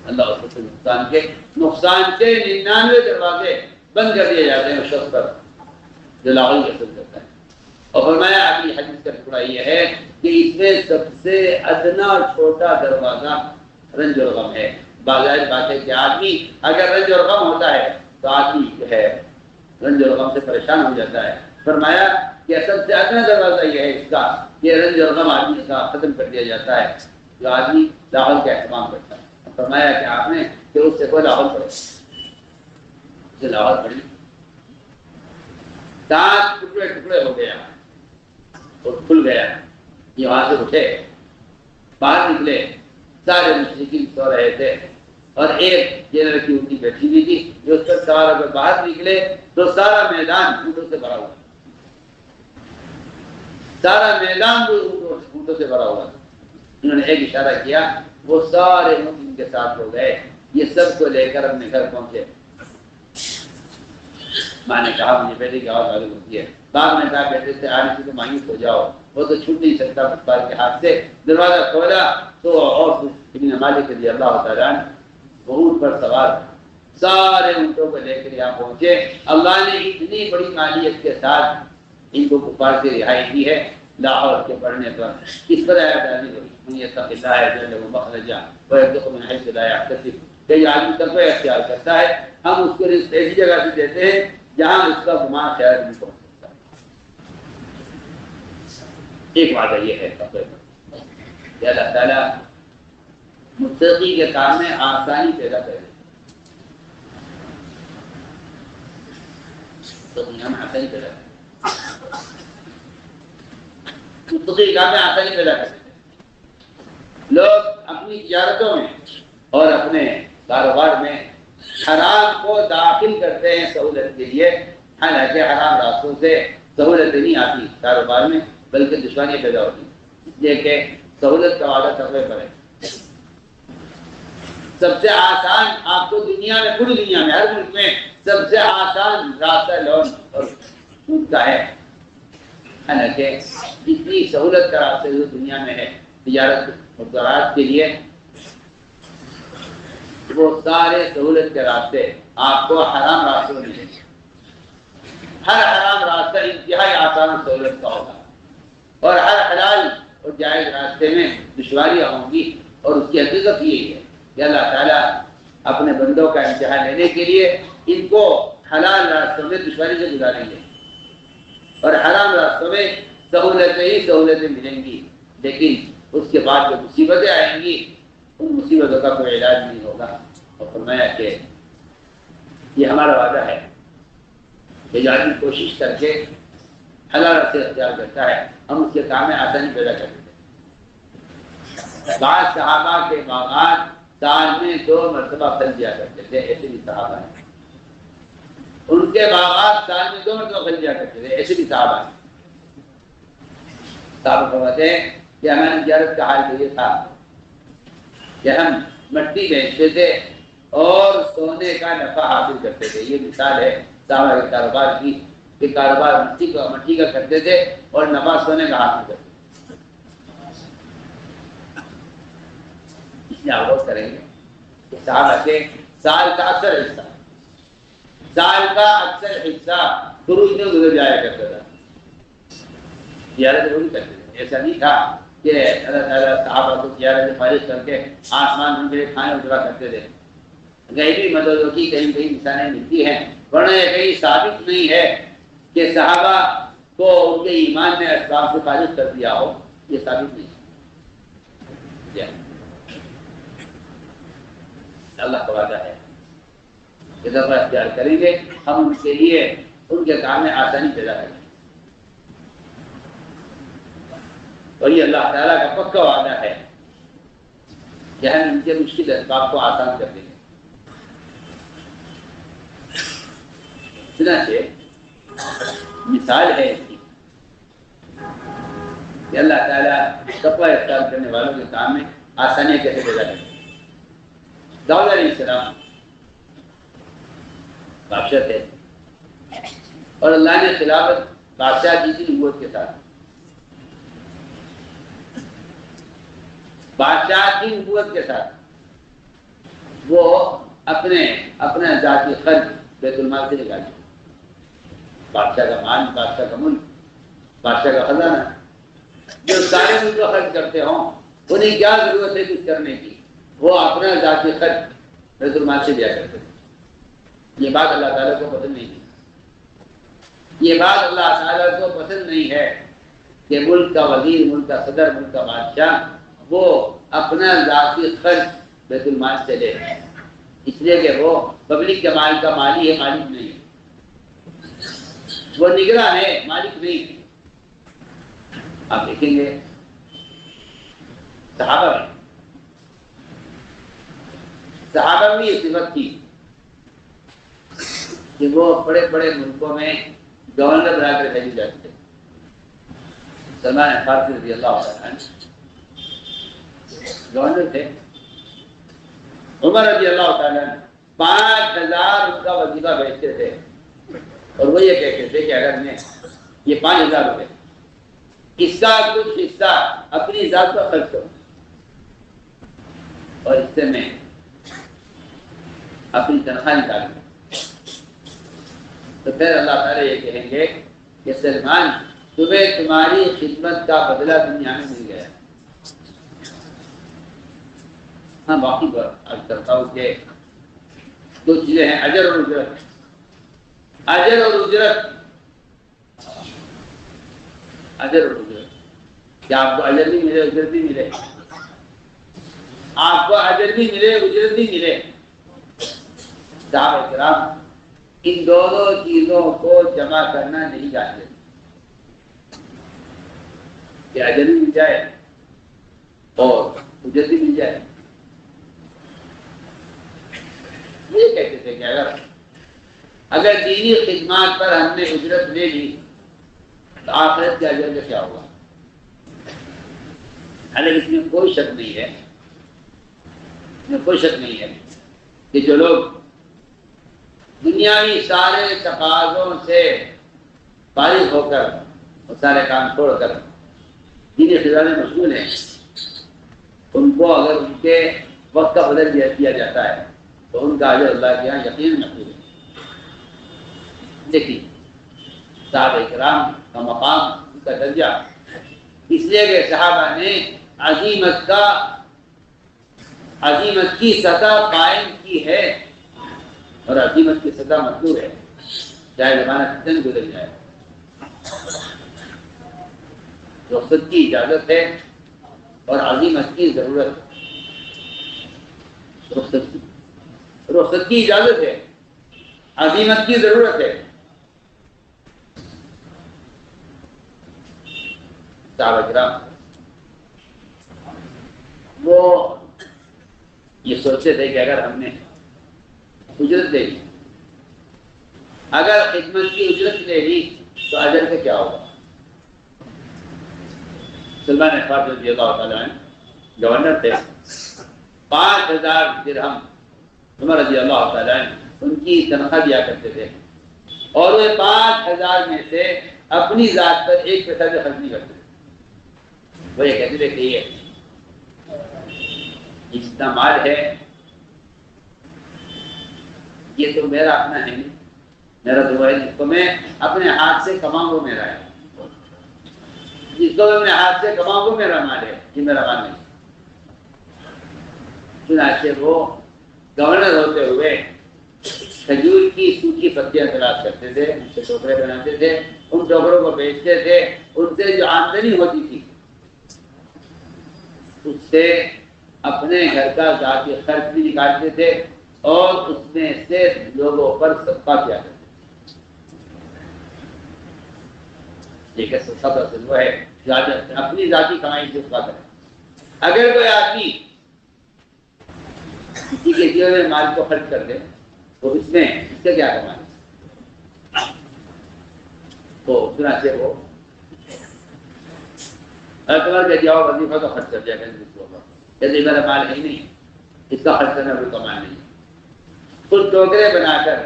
اللہ اس پر سے نقصان کے 99 دروازے بند کر دیے جاتے ہیں اس شخص پر جو لا حول کی کثرت کرتا ہے۔ اور فرمایا اگلی حدیث کا ٹکڑا یہ ہے کہ اس میں سب سے ادنا اور چھوٹا دروازہ رنج اور غم ہے۔ بظاہر بات ہے کہ آدمی اگر رنج اور غم ہوتا ہے تو آدمی جو ہے رنج اور غم سے پریشان ہو جاتا ہے۔ فرمایا کہ سب سے ادنا دروازہ یہ ہے اس کا کہ رنج اور غم آدمی کا ختم کر دیا جاتا ہے جو آدمی لا حول کا اہتمام کرتا ہے۔ فرمایا کہ آپ نے کہ اس سے کوئی لا حول پڑھے، اسے لا حول پڑھی، دانت ٹکڑے ٹکڑے ہو گیا اور کھل گیا، یہ وہاں سے اٹھے، باہر نکلے، سارے مشرکین سو رہے تھے اور ایک جنرل کی اونٹی بیٹھی ہوئی تھی جو اس پر سوار ہو کر باہر نکلے تو سارا میدان اونٹوں سے بھرا ہوا، سارا میدان اونٹوں سے بھرا ہوا تھا۔ انہوں نے ایک اشارہ کیا، وہ سارے اونٹ ان کے ساتھ ہو گئے، یہ سب کو لے کر اپنے گھر پہنچے۔ ماں نے کہا مجھے بیٹے کی آواز معلوم ہوتی ہے، باپ نے کہا بیٹے سے آنے سے تو مایوس ہو جاؤ، وہ تو چھوٹ نہیں سکتا مختار کے ہاتھ سے۔ دروازہ کھولا تو اور ابن مالک رضی اللہ تعالیٰ وہ اونٹ پر سوار سارے اونٹوں کو لے کر یہاں پہنچے۔ اللہ نے اتنی بڑی مالیت کے ساتھ ان کو کفار سے رہائی دی ہے لا حول کے پڑھنے پر۔ اس پر آیت نازل ہوئی، من یتق اللہ یجعل له مخرجا ویرزقه من حیث لا یحتسب، کہ یہ آدمی تقوی اختیار کرتا ہے ہم اس کو رزق ایسی جگہ سے دیتے ہیں جہاں اس کا گمان خیال نہیں پہنچ سکتا۔ ایک وعدہ یہ ہے تقوی کا کہ اللہ تعالیٰ متقی کے کام میں آسانی پیدا کر دے، دنیا میں آسانی پیدا کر متقی کام میں آسانی پیدا کر دے۔ لوگ اپنی تجارتوں میں اور اپنے کاروبار میں حرام کو داخل کرتے ہیں سہولت کے لیے، حالانکہ حرام راستوں سے سہولت نہیں آتی کاروبار میں بلکہ دشواریاں پیدا ہوتی ہیں، اس لیے کہ سہولت کا وعدہ تقوی پر ہے۔ سب سے آسان آپ کو دنیا میں، پوری دنیا میں، ہر ملک میں سب سے آسان راستہ لون اور سود کا ہے، حالانکہ اتنی سہولت کا راستہ جو دنیا میں ہے تجارت اور زراعت کے لیے، وہ سارے سہولت کے راستے آپ کو حرام راستوں میں ہیں۔ ہر حرام راستہ انتہائی آسان اور سہولت کا ہوگا، اور ہر حلال اور جائز راستے میں دشواریاں ہوں گی، اور اس کی حقیقت یہی ہے کہ اللہ تعالیٰ اپنے بندوں کا امتحان لینے کے لیے ان کو حلال راستوں میں دشواری سے گزاریں گے اور حرام راستوں میں سہولتیں ہی سہولتیں ملیں گی، لیکن اس کے بعد جو مصیبتیں آئیں گی ان مصیبتوں کا کوئی علاج نہیں ہوگا۔ اور فرمایا کہ یہ ہمارا وعدہ ہے کہ جو آدمی کوشش کر کے حلال راستے اختیار کرتا ہے ہم اس کے کام میں آسانی پیدا کر دیتے ہیں۔ بعض صحابہ کے باغات سال میں 2 مرتبہ پھل دیا کرتے تھے، ایسے بھی صحابہ ہیں۔ ان کے باغات سال میں 2 مرتبہ پھل دیا کرتے تھے، ایسے بھی صحابہ ہیں۔ صحابہ فرماتے ہیں کہ ہماری تجارت کا حال تو یہ تھا کہ ہم مٹی بیچتے تھے اور سونے کا نفع حاصل کرتے تھے۔ یہ مثال ہے صحابہ کے کاروبار کی، کہ کاروبار مٹی کا کرتے تھے اور نفع سونے کا حاصل کرتے تھے. اس لیے آپ غور کریں گے کہ صحابہ کے سال کا اکثر حصہ خروج میں گزر جایا کرتا تھا. زیارت ضرور کرتے تھے. ایسا نہیں تھا کہ اللہ تعالیٰ صحابہ کو زیارت فارغ کر کے آسمان ان کے کھانے اترا کرتے تھے. غیبی مددوں کی کہیں کہیں مثالیں ملتی ہیں، ورنہ یہ کہیں ثابت نہیں ہے کہ صحابہ کو ان کے ایمان نے اسباب سے فارغ کر دیا ہو. یہ ثابت نہیں ہے. اللہ کا وعدہ ہے کہ جب اختیار کریں گے ہم ان کے لیے ان کے کام میں آسانی پیدا کریں گے. اور یہ اللہ تعالیٰ کا پکا وعدہ ہے کہ ہم ان کے مشکل اسباب کو آسان کر دیں گے. چنانچہ مثال ہے اس کی کہ اللہ تعالیٰ تقوی اختیار کرنے والوں کے کام میں آسانیاں کیسے پیدا کریں گے. داؤد علیہ السلام بادشاہ تھے اور اللہ نے خلافت بادشاہ دی تھی نبوت کے ساتھ. بادشاہ کی نبوت کے ساتھ وہ اپنا ذاتی خرچ بیت المال سے نکالتے. بادشاہ کا مال، بادشاہ کا ملک، بادشاہ کا خزانہ جو سارے ملک کو خرچ کرتے ہوں انہیں کیا ضرورت ہے کچھ کرنے کی، وہ اپنا ذاتی خرچ بیت المال سے دیا کرتے تھے. یہ بات اللہ تعالیٰ کو پسند نہیں تھی. یہ بات اللہ تعالیٰ کو پسند نہیں ہے کہ ملک کا وزیر، ملک کا صدر، ملک کا بادشاہ وہ اپنا ذاتی خرچ بیت المال سے لے، اس لیے کہ وہ پبلک کے مال کا مالی ہے، مالک نہیں ہے. وہ نگراں ہے، مالک نہیں. آپ دیکھیں گے صحابہ میں یہ صفت تھی کہ وہ بڑے بڑے ملکوں میں گورنر بنا کر بھیجے جاتے تھے. سلمان فارسی رضی اللہ عنہ گورنر تھے. عمر رضی اللہ تعالیٰ 5000 ان کا وظیفہ بھیجتے تھے اور وہ یہ کہتے تھے کہ اگر میں یہ 5000 روپے اس کا کچھ حصہ اپنی ذات پر خرچ کروں اور اس سے میں اپنی تنخواہ نکالوں تو پھر اللہ تعالیٰ یہ کہیں گے کہ سلمان تمہیں تمہاری خدمت کا بدلہ دنیا میں مل گیا. ہاں باقی عرض کرتا ہوں کہ دو چیزیں ہیں، اجر اور اجرت. اجر اور اجرت، اجر اور اجرت، کیا آپ کو اجر بھی ملے اجرت بھی ملے؟ آپ کو اجر بھی ملے اجرت بھی ملے. صحابہ کرام ان دونوں چیزوں کو جمع کرنا نہیں چاہتے کہ اجر بھی مل جائے اور اجرت بھی مل جائے. یہ کہتے تھے کہ اگر دینی خدمات پر ہم نے اجرت لے لی تو آخرت کے اجر کا کیا ہوگا؟ حالانکہ اس میں کوئی شک نہیں ہے کہ جو لوگ دنیاوی سارے تقاضوں سے فارغ ہو کر اور سارے کام چھوڑ کر دینی خدمات میں مشغول ہیں، ان کو اگر ان کے وقت کا بدل دیا جاتا ہے تو ان کا اجر اللہ کے یہاں یقین محفوظ ہے. دیکھیے صحابہ کرام کا مقام، ان کا درجہ، اس لیے کہ صحابہ نے عظیمت کی سطح قائم کی ہے اور عظیمت کی سطح مطلوب ہے چاہے زمانہ کتنے گزر جائے. رخصت کی اجازت ہے اور عظیمت کی ضرورت ہے. رخصت کی اجازت ہے، عظیمت کی ضرورت ہے. صحابہ کرام وہ یہ سوچتے تھے کہ اگر ہم نے اجرت لے لی، اگر خدمت کی اجرت لے لی تو اجر کا کیا ہوگا؟ سلمان فارسی رضی اللہ تعالیٰ عنہ گورنر تھے. 5000 درہم عمر رضی اللہ تعالیٰ عنہ ان کی تنخواہ دیا کرتے تھے اور وہ 5,000 میں سے اپنی ذات پر 1 پیسہ بھی خرچ نہیں کرتے. وہ یہ کہتے تھے کہ یہ جتنا مال ہے یہ تو میرا اپنا ہے نہیں، میرا تو ہے جس کو میں اپنے ہاتھ سے کماؤں وہ میرا ہے، جس کو میں اپنے ہاتھ سے کماؤں وہ میرا مال ہے، یہ میرا مال نہیں. چنانچہ وہ گورنر ہوتے ہوئے کھجور کی سوکھی پتیاں تلاش کرتے تھے، ان سے ٹوکرے بناتے تھے، ان ٹوکروں کو بیچتے تھے، ان سے جو آمدنی ہوتی تھی اس سے اپنے گھر کا ذاتی خرچ بھی نکالتے تھے اور اس میں سے لوگوں پر صدقہ کیا کرتے تھے. یہ کہ سب اصل وہ ہے اپنی ذاتی کمائی سے صدقہ کرے. اگر کوئی آدمی کسی کے دیے ہوئے مال کو خرچ کر دے تو اس سے کیا کمانا؟ تو چنانچہ وہ اعتبار کہ جاؤ وظیفہ تو خرچ کر دیا کریں دوسروں پر، یعنی میرا مال ہی نہیں، اس کا خرچ کرنا کوئی کمال نہیں. کچھ ٹوکرے بنا کر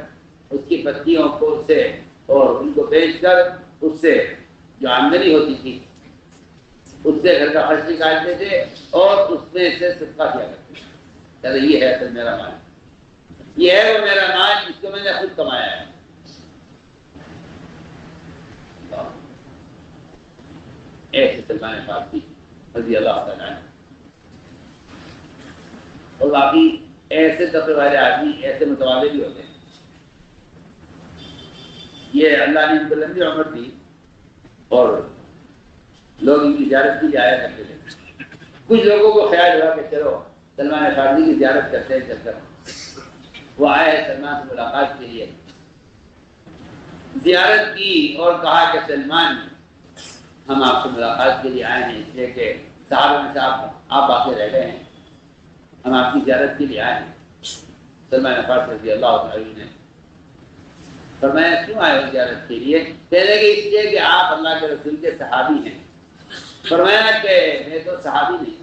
اس کی پتیوں کو سے اور ان کو بیچ کر اس سے جو آمدنی ہوتی تھی اس سے گھر کا خرچ نکالتے تھے اور اس میں سے صدقہ کیا کرتے تھے. چلو یہ ہے اصل میرا مال، یہ ہے وہ میرا مال جس کو میں نے خود کمایا ہے. ایسے سلمان فارسی رضی اللہ تعالیٰ عنہ. اور باقی ایسے تقوی والے آدمی ایسے متواضع بھی ہوتے ہیں. یہ اللہ نے ان کو لمبی عمر دی اور لوگ ان کی زیارت کی جایا کرتے تھے. کچھ لوگوں کو خیال ہوا کہ چلو سلمان فارسی کی زیارت کرتے ہیں چل کر. وہ آئے سلمان سے ملاقات کے لیے، زیارت کی اور کہا کہ سلمان ہم آپ سے ملاقات کے لیے آئے ہیں اس لیے کہ صحابہ میں سے آپ باقی رہ گئے ہیں، ہم آپ کی زیارت کے لیے آئے ہیں. سلمان فارسی رضی اللہ تعالیٰ نے فرمایا کیوں آئے ہو زیارت کے لیے؟ کہنے کہ اس لیے کہ آپ اللہ کے رسول کے صحابی ہیں. فرمایا کہ میں تو صحابی نہیں،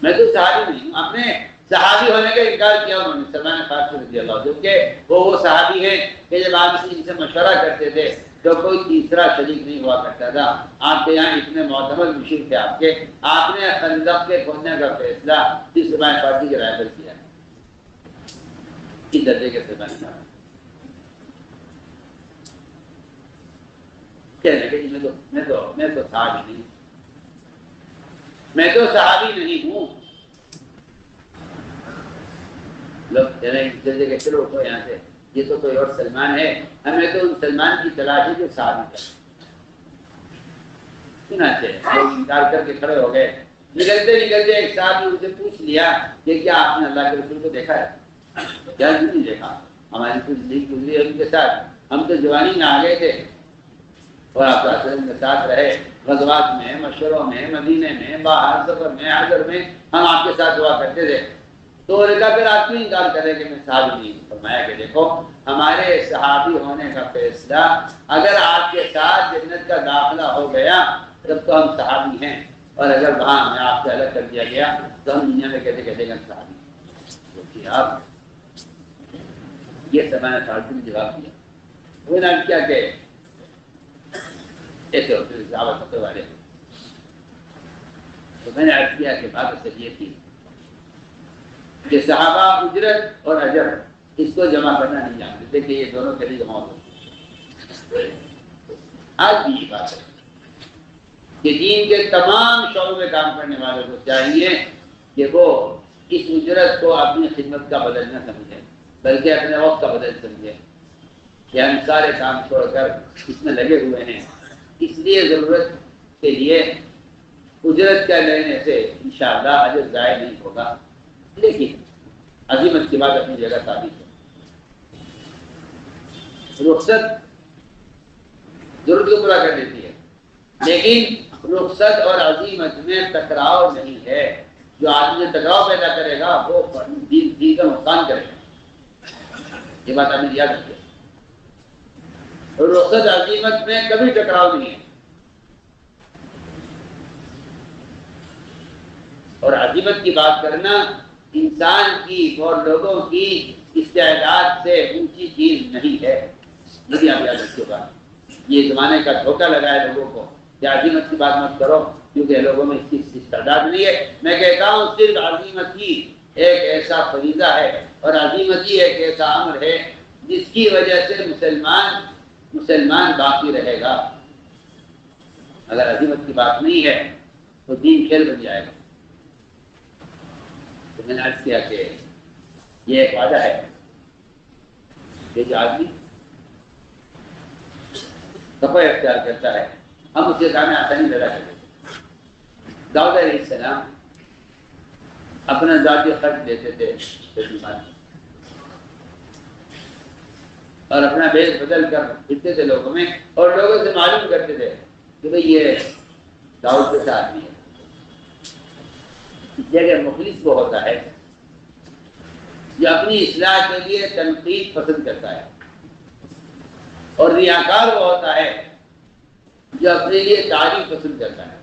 میں تو صحابی نہیں ہوں. آپ نے صحابی ہونے کا انکار کیا انہوں نے، سلمان فارسی رضی اللہ عنہ، کہ وہ صحابی ہیں کہ جب آپ ان سے مشورہ کرتے تھے تو کوئی تیسرا شریک نہیں ہوا کرتا تھا. آپ کے یہاں اتنے معتمد مشیر تھے آپ کے، آپ نے خندق کے کھودنے کا فیصلہ سلمان فارسی کے رائے پر کیا. اس درجے کے سلمان فارسی کہنے کہ میں تو صحابی نہیں، میں تو صحابی نہیں ہوں. لوگ کہنے کہ چلو اٹھو یہاں سے، یہ تو کوئی اور سلمان ہے، ہمیں تو ان سلمان کی تلاش ہے جو صحابی کا. چنانچہ لوگ انکار کر کے کھڑے ہو گئے. نکلتے نکلتے ایک صحابی ان سے پوچھ لیا کہ کیا آپ نے اللہ کے رسول کو دیکھا ہے؟ کیا نہیں دیکھا، ہماری کچھ زندگی گزری ہے ان کے ساتھ، ہم تو جوانی میں آ گئے تھے اور آپ ان کے ساتھ رہے، غزوات میں، مشوروں میں، مدینے میں، باہر سفر میں، حضر میں ہم آپ کے ساتھ ہوا کرتے تھے. تو رکا پھر آپ کیوں انکار کرے کہ میں صحابی نہیں؟ فرمایا کہ دیکھو ہمارے صحابی ہونے کا فیصلہ اگر آپ کے ساتھ جنت کا داخلہ ہو گیا تب تو ہم صحابی ہیں، اور اگر وہاں ہمیں آپ سے الگ کر دیا گیا تو ہم دنیا میں کہتے کہتے ہیں صحابی. آپ یہ سلمان فارسی نے جواب دیا. وہ نے کیا کہ ایسے ہوتے صحابہ سفر والے. تو میں نے عرض کیا کہ بات اصل یہ تھی کہ صحابہ اجرت اور اجر اس کو جمع کرنا نہیں جانتے تھے کہ یہ دونوں کبھی جمع ہوتے. آج بھی یہ بات ہے کہ دین کے تمام شعبوں میں کام کرنے والوں کو چاہیے کہ وہ اس اجرت کو اپنی خدمت کا بدل نہ سمجھیں بلکہ اپنے وقت کا بدل سمجھیں کہ ہم سارے کام چھوڑ کر اس میں لگے ہوئے ہیں. اس لیے ضرورت کے لیے اجرت کا لینے سے انشاءاللہ اجر ضائع نہیں ہوگا، لیکن عظیمت کی بات اپنی جگہ ثابت ہے. رخصت ضرورت کو پورا کر دیتی ہے، لیکن رخصت اور عظیمت میں ٹکراؤ نہیں ہے. جو آدمی ٹکراؤ پیدا کرے گا وہ دین کا نقصان کرے گا. یہ بات آپ نے یاد رکھیے. رخصت عظیمت میں کبھی ٹکراؤ نہیں ہے، اور عظیمت کی بات کرنا انسان کی اور لوگوں کی استعداد سے اونچی چیز نہیں ہے. یہ بھی آپ یاد رکھیے گا. یہ زمانے کا دھوکہ لگا ہے لوگوں کو کہ عظیمت کی بات مت کرو کیونکہ لوگوں میں اس کی استعداد نہیں ہے. میں کہتا ہوں صرف عظیمتی ایک ایسا فریضہ ہے اور عظیمتی ایک ایسا امر ہے جس کی وجہ سے مسلمان باقی رہے گا. اگر عظیمت کی بات نہیں ہے تو دین کھیل بن جائے گا. تو میں نے عرض کیا کہ یہ ایک وعدہ ہے کہ جو آدمی تقوی اختیار کرتا ہے ہم اس کے سامنے آسانی پیدا کر دیتے ہیں. داؤد علیہ السلام اپنا ذاتی خرچ دیتے تھے اور اپنا بیس بدل کر پھرتے تھے لوگوں میں اور لوگوں سے معلوم کرتے تھے کہ بھئی یہ داؤد جیسا آدمی ہے. اس جگہ مخلص وہ ہوتا ہے جو اپنی اصلاح کے لیے تنقید پسند کرتا ہے اور ریاکار وہ ہوتا ہے جو اپنے لیے تعریف پسند کرتا ہے.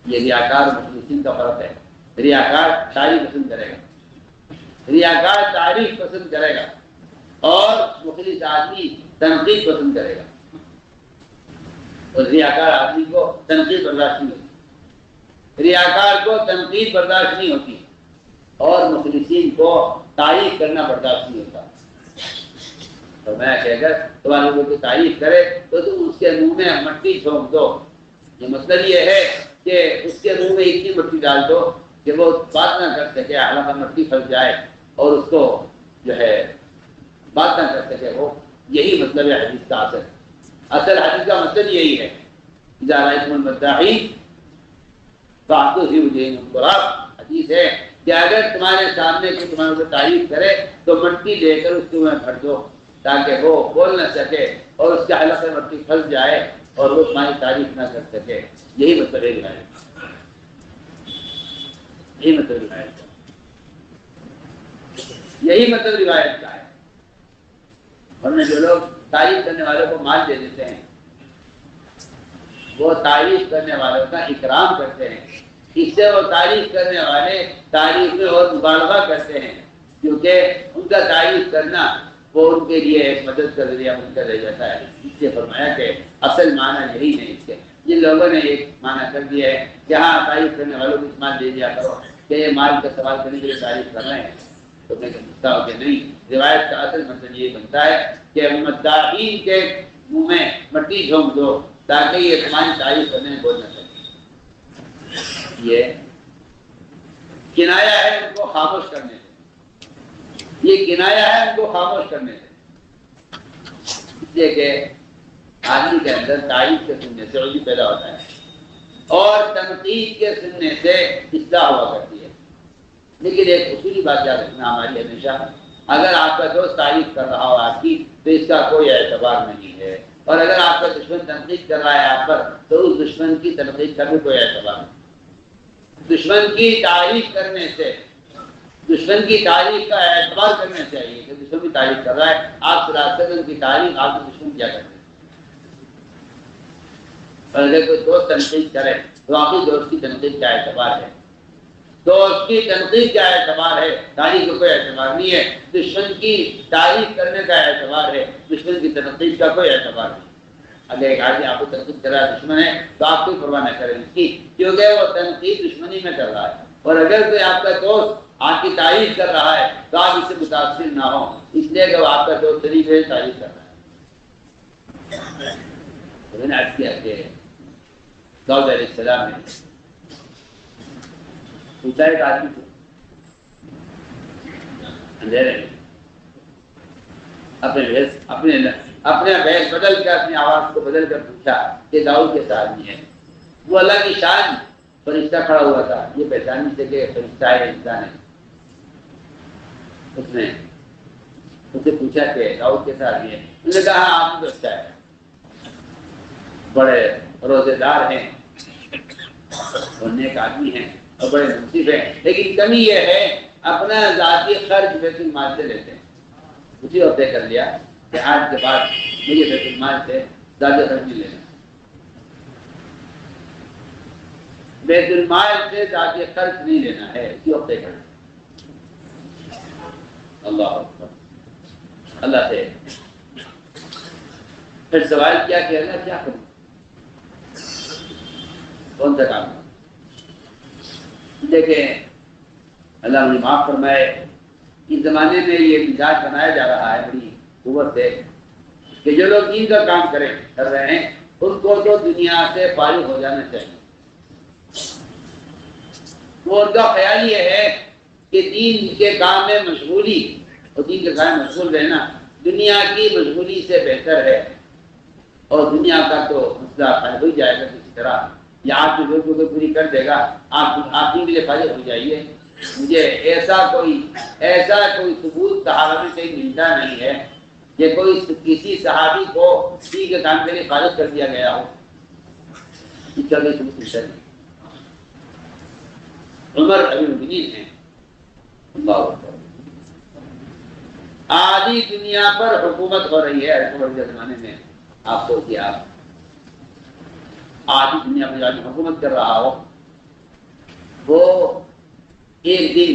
یہ ریاکار مخلصین کا فرق ہے. ریاکار تعریف پسند کرے گا, ریاکار تعریف پسند کرے گا اور مخلص آدمی تنقید پسند کرے گا. اور ریاکار آدمی کو تنقید برداشت نہیں ہوتی, ریاکار کو تنقید برداشت نہیں ہوتی اور مخلصین کو تعریف کرنا برداشت نہیں ہوتا. تو میں کہ اگر تمہارے لوگوں کی تعریف کرے تو تم اس کے منہ میں مٹی جھونک دو. یہ مطلب یہ ہے کہ اس کے منہ میں اتنی مٹی ڈال دو کہ وہ بات نہ کر سکے, حالانکہ مٹی پھنس جائے اور اس کو جو ہے بات نہ کر سکے. وہ یہی مطلب ہے حدیث کا. اصل حدیث کا مطلب یہی ہے اذا رأيتم المداحين فاعطوا في وجوههم التراب. حدیث ہے کہ اگر تمہارے سامنے کوئی تمہارے کو تعریف کرے تو مٹی لے کر اس کے منہ میں بھر دو تاکہ وہ بول نہ سکے اور اس کے حلق میں مٹی پھنس جائے اور وہ تمہاری تعریف نہ کر سکے. یہی مطلب ہے روایت, یہی مطلب روایت کا, یہی مطلب روایت کا ہے. ورنہ جو لوگ تعریف کرنے والوں کو مال دے دیتے ہیں وہ تعریف کرنے والوں کا اکرام کرتے ہیں. اس سے وہ تعریف کرنے والے تعریف میں اور مبالغہ کرتے ہیں کیونکہ ان کا تعریف کرنا وہ ان کے لیے ایک مدد کا ذریعہ بن کر رہ جاتا ہے. اس سے فرمایا کہ اصل معنی یہی نہیں. اس کے جن لوگوں نے ایک معنی کر دیا ہے کہ ہاں تعریف کرنے والوں کو اس مال دے دیا کرو کہ یہ مال کا سوال کرنے کے لیے تعریف کر رہے ہیں, تو میں سمجھتا ہوں کہ نہیں. روایت کا اصل مطلب یہ بنتا ہے کہ مداحین کے منہ میں مٹی جھونک دو تاکہ یہ تمہاری تعریف کرنے میں بول نہ سکے. یہ کنایا ہے ان کو خاموش کرنے سے, یہ کنایا ہے ان کو خاموش کرنے سے. اس لیے کہ آدمی کے اندر تعریف کے سننے سے عجب پیدا ہوتا ہے اور تنقید کے سننے سے اصلاح ہوا کرتی ہے. لیکن ایک اصولی بات یاد رکھنا ہماری ہمیشہ, اگر آپ کا دوست تعریف کر رہا ہو آپ کی تو اس کا کوئی اعتبار نہیں ہے, اور اگر آپ کا دشمن تنقید کر رہا ہے آپ پر تو اس دشمن کی تنقید کا بھی کوئی اعتبار نہیں. دشمن کی تعریف کرنے سے, دشمن کی تعریف کا اعتبار کرنا چاہیے کہ دشمن کی تعریف کر رہا ہے, آپ صلی اللہ علیہ وسلم کی تعریف آپ کے دشمن کیا کرتے ہیں. اور اگر کوئی دوست تنقید کرے تو آپ کی دوست کی تنقید کا اعتبار ہے, دوست کی تنقید کا اعتبار ہے, تعریف کا کوئی اعتبار نہیں ہے. دشمن کی تعریف کرنے کا اعتبار ہے, دشمن کی تنقید کا کوئی اعتبار نہیں. اگر ایک آدمی آپ کو تنقید کر رہا ہے دشمن ہے تو آپ کوئی پرواہ نہ کریں اس کی, کیونکہ وہ تنقید دشمنی میں کر رہا ہے. اور اگر کوئی آپ کا دوست آپ کی تعریف کر رہا ہے تو آپ اس سے متاثر نہ ہوں, اس لیے کہ وہ آپ کا دوست طریقے سے تعریف کر رہا ہے. میں نے عرض کیا کہ داؤد علیہ السلام نے پوچھا ایک آدمی کو اندھیرے میں اپنے بیس بدل کر اپنی آواز کو بدل کر پوچھا کہ داؤد کیسا آدمی ہے. وہ اللہ کی شان فرشتہ کھڑا ہوا تھا, یہ پہچان نہیں سکے فرشتہ ہے انسان ہے. اس نے اس سے پوچھا کہ داؤد کیسا آدمی ہے. انہوں نے کہا ہاں آپ تو اچھا ہے, بڑے روزے دار ہیں اور نیک آدمی ہیں اور بڑے منصف ہیں, لیکن کمی یہ ہے اپنا ذاتی خرچ بیت المال سے لیتے ہیں. اسی وقت طے کر لیا کہ آج کے بعد مجھے بیت المال سے زیادہ خرچ نہیں لینا, بیت المال سے ذاتی خرچ نہیں لینا ہے. اسی وقت طے کر لیا. اللہ اکبر، اللہ سے پھر سوال کیا کہ اللہ کیا کروں، کون سا کام؟ دیکھیں اللہ مجھے معاف فرمائے، اس زمانے میں یہ مزاج بنایا جا رہا ہے بڑی قوت سے کہ جو لوگ دین کا کام کر رہے ہیں ان کو تو دنیا سے فارغ ہو جانا چاہیے۔ وہ ان کا خیال یہ ہے کہ دین کے کام میں مشغولی اور دین کے کام میں مشغول رہنا دنیا کی مشغولی سے بہتر ہے، اور دنیا کا تو مسئلہ حل ہو جائے گا کسی طرح، یا آپ کی ضرورتوں کو پوری کر دے گا، آپ دین کے لیے فارغ ہو جائیے۔ مجھے ایسا کوئی ثبوت صحابہ میں کہیں ملتا نہیں ہے کہ کوئی کسی صحابی کو دین کے کام کے لیے فارغ کر دیا گیا ہو، اس کا کوئی ثبوت ملتا نہیں۔ عمر امیر المؤمنین ہیں، اللہ اکبر، آدھی دنیا پر حکومت ہو رہی ہے عمر کے زمانے میں۔ آپ سوچیے، آپ آدھی دنیا پر آدمی حکومت کر رہا ہو، وہ ایک دن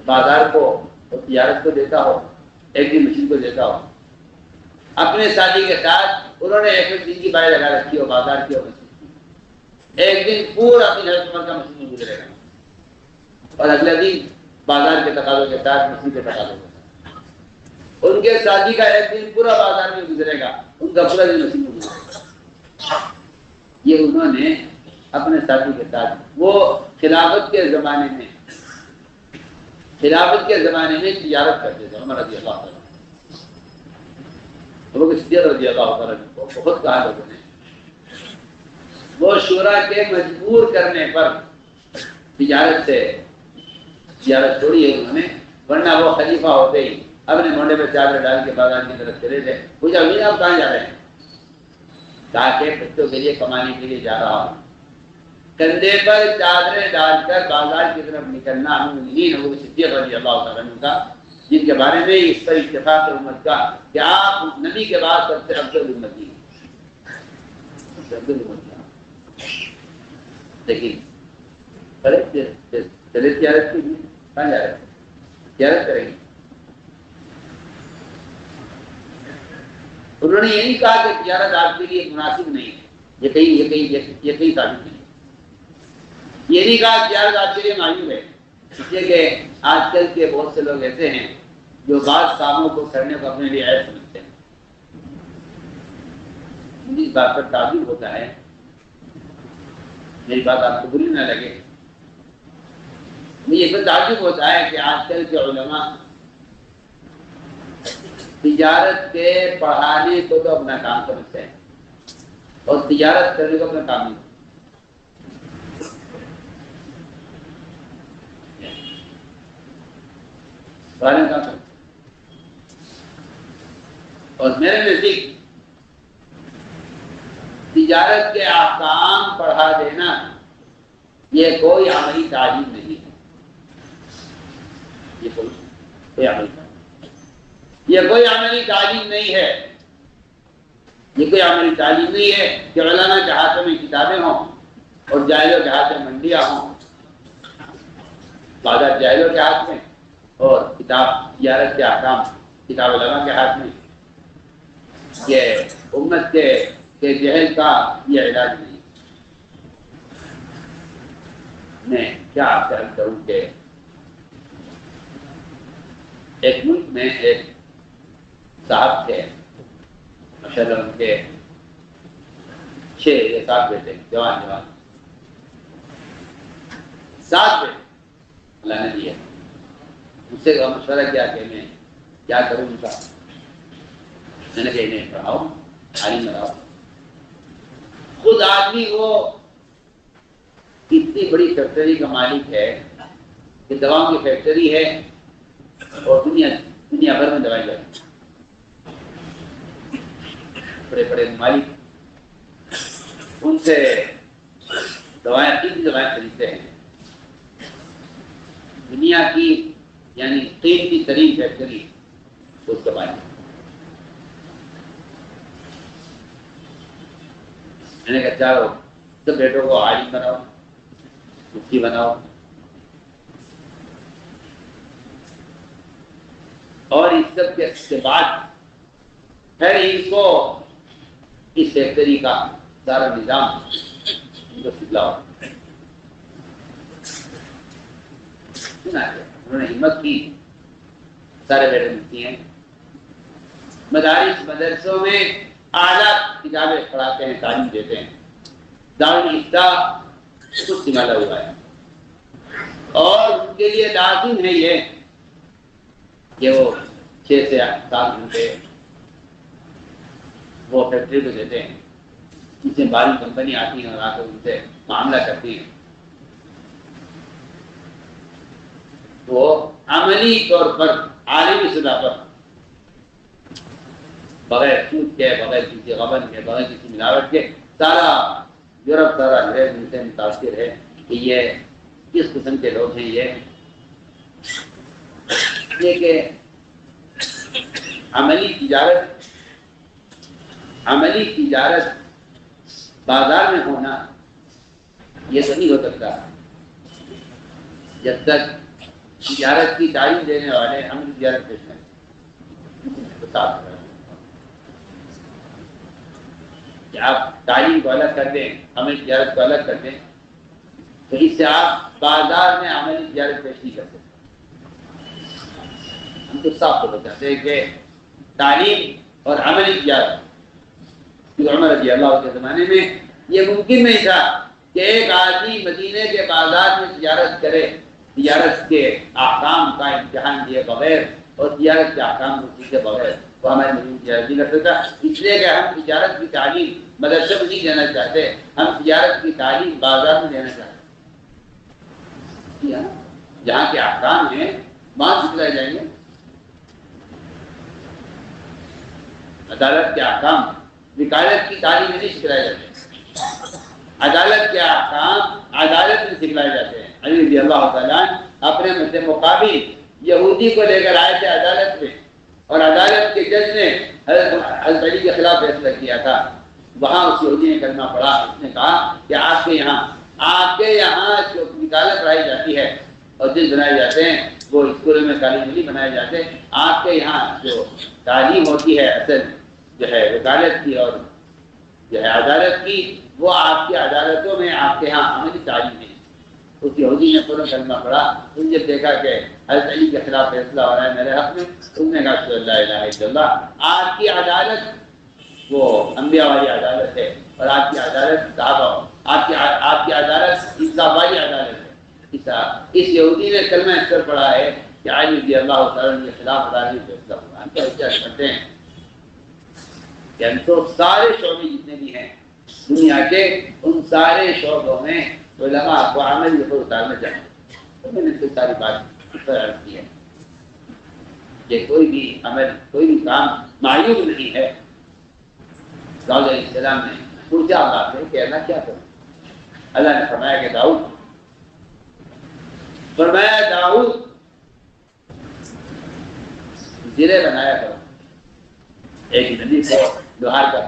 بازار کو اور تجارت کو دیتا ہو، ایک دن مسجد کو دیتا ہو، اپنے ساتھی کے ساتھ انہوں نے ایک دن کی بائی لگا رکھی ہو بازار کی اور مسجد کی، ایک دن پورا اپنی حضرت عمر کا مسجد میں گزرے گا، اور اگلا دن بازار کے تقاضوں کے ساتھ مسجد کے تقاضوں کے ساتھ، ان کے ساتھی کا ایک دن پورا بازار میں گزرے گا، ان کا پورا دن مسجد میں گزرے گا۔ یہ انہوں نے اپنے ساتھی کے ساتھ، وہ خلافت کے زمانے میں تجارت کرتے تھے۔ عمر رضی اللہ عنہ، صدیق رضی اللہ عنہ کو بہت کہا لوگوں نے، وہ شورا کے مجبور کرنے پر تجارت چھوڑی ہے انہوں نے، ورنہ وہ خلیفہ ہوتے ہی اپنے مونڈے پہ چادر ڈال کے بازار کی طرف چلے تھے۔ پوچھا امیر آپ کہاں جا رہے ہیں؟ کہا کہ بچوں کے لیے کمانے کے لیے جا رہا ہوں۔ کندھے پر چادریں ڈال کر بازار کی طرف نکلنا ابو صدیق رضی اللہ عنہ کا، جن کے بارے میں اس پر اتفاق امت کا کہ آپ نبی کے بعد سب سے افضل امتی ہیں۔ لیکن چلے تجارت کے لیے کہاں جا رہے ہیں؟ تجارت کریں گے؟ انہوں نے یہ نہیں کہا کہ تجارت آپ کے لیے مناسب نہیں ہے، یہ کہیں ثابت نہیں، یہ نہیں کہا تجارت آپ کے لیے معیوب ہے، اس لیے کہ آج کل کے بہت سے لوگ ایسے ہیں جو بعض کاموں کو کرنے کو اپنے لیے عیب سمجھتے ہیں۔ مجھے اس بات پر تعجب ہوتا ہے، میری بات آپ کو بری نہ لگے، مجھے اس پر تعجب ہوتا ہے کہ آج کل کے علماء تجارت کے پڑھانے کو تو اپنا کام سمجھتے ہیں اور تجارت کرنے کو اپنا کام نہیں۔ اور میرے نزدیک تجارت کے احکام پڑھا دینا یہ کوئی عملی تعلیم نہیں ہے، یہ کوئی عملی تعلیم نہیں ہے، یہ کوئی عملی تعلیم نہیں ہے کہ علماء کے ہاتھوں میں کتابیں ہوں اور جاہلوں کے ہاتھ میں منڈیاں ہوں، بازار جاہلوں کے ہاتھ میں اور کتاب تجارت کے احکام کتاب علماء کے ہاتھ میں۔ یہ امت کے جہل کا یہ علاج نہیں۔ میں کیا آپ سے عرض کروں کہ ایک ملک میں ایک صاحب تھے، ماشاءاللہ ان کے 6 یا 7 بیٹے، جوان 7 بیٹے اللہ نے دیے۔ مجھ سے مشورہ کیا کہ میں کیا کروں ان کا؟ میں نے کہا انہیں پڑھاؤ، عالم بناؤ۔ خود آدمی وہ اتنی بڑی فیکٹری کا مالک ہے کہ دواؤں کی فیکٹری ہے اور دنیا بھر میں دوائی جاتی، بڑے بڑے مالک ان سے دوائیں خریدتے ہیں۔ دنیا کی یعنی قیمتی ترین فیکٹری اس کا مالک۔ میں نے کہا چلو سب بیٹوں کو عالم بناؤ، مفتی بناؤ۔ اور اس سب کے بعد پھر ان کو اس فیکٹری کا سارا نظام ان کو سکھلاؤ. انہوں نے ہمت کی. سارے بیٹے ملتی ہیں مدارس مدرسوں میں اعلیٰ کتابیں پڑھاتے ہیں, تعلیم دیتے ہیں. دارالفتاء کچھ سنبھالا ہوا ہے اور ان کے لیے لازم ہے یہ کہ وہ 6 سے 7 گھنٹے وہ فیکٹری کو دیتے ہیں. جس میں باری کمپنی آتی ہیں اور آ کر ان سے معاملہ کرتی ہیں. وہ عملی طور پر عالمی سطح پر بغیر سود کے, بغیر کسی غبن کے, بغیر کسی ملاوٹ کے سارا یورپ سارا انگریز ان سے متاثر ہے کہ یہ کس قسم کے لوگ ہیں. یہ کہ عملی تجارت بازار میں ہونا یہ تو نہیں ہو سکتا جب تک تجارت کی تعلیم دینے والے عملی تجارت پیش کریں. کہ آپ تعلیم کو الگ کر دیں, عملی تجارت کو الگ کر دیں, تو اس سے آپ بازار میں عملی تجارت پیش نہیں کر سکتے. ہم تو صاف کو بتاتے ہیں کہ تعلیم اور عملی تجارت عمر رضی اللہ کے زمانے میں یہ ممکن نہیں تھا کہ ایک آدمی مدینے کے بازار میں تجارت کرے, تجارت کے احکام کا امتحان دیے بغیر اور تجارت کے احکام کو سیکھے بغیر وہ ہمارے مدینے تجارت نہیں کر سکتا. اس لیے کہ ہم تجارت کی تعلیم مدرسے میں نہیں دینا چاہتے, ہم تجارت کی تعلیم بازار میں دینا چاہتے ہیں. جہاں کے احکام ہیں وہاں سکھلائے جائیں گے. عدالت کے احکام وکالت کی تعلیم میں نہیں سکھلائے جاتے ہیں. عدالت کے احکام عدالت میں سکھلائے جاتے ہیں. علی رضی اللہ تعالیٰ اپنے مد مقابل یہودی کو لے کر آئے تھے عدالت میں, اور عدالت کے جج نے حضرت علی کے خلاف فیصلہ کیا تھا. وہاں اس یہودی نے کلمہ پڑھا. اس نے کہا کہ آپ کے یہاں جو وکالت پڑھائی جاتی ہے اور جج بنائے جاتے ہیں وہ اسکولوں میں تعلیم نہیں بنائے جاتے. آپ کے یہاں جو تعلیم ہوتی ہے اصل جو ہے وکالت کی اور جو ہے عدالت کی, وہ آپ کی عدالتوں میں آپ کے یہاں عملی تعلیم ہے. اس یہودی نے پورا کلمہ پڑھا. ان جب دیکھا کہ حضرت علی کے خلاف فیصلہ ہو رہا ہے میرے حق میں, اس نے کہا کہ لا الہ الا اللہ. آپ کی عدالت وہ انبیاء والی عدالت ہے اور آپ کی عدالت صحابہ, آپ کی عدالت انصاف والی عدالت ہے. اس یہودی نے کلمہ اس پر پڑھا ہے کہ علی رضی اللہ تعالیٰ کے خلاف عدالتی فیصلہ ہوا. ہم کیا احتیاط کرتے ہیں کہ ہم تو سارے شعبے جتنے بھی ہیں دنیا کے, ان سارے شعبوں میں علماء کو عمل یہ پر اتارنا چاہتے ہیں. تو میں نے تو ساری بات اس پر عرض کی ہے کہ کوئی بھی عمل, کوئی بھی کام معیوب نہیں ہے. داؤد علیہ السلام نے پوچھا اللہ سے کہ اللہ کیا کروں. اللہ نے فرمایا کہ داؤد زرے بنایا کرو. ایک نبی کو لوہار کا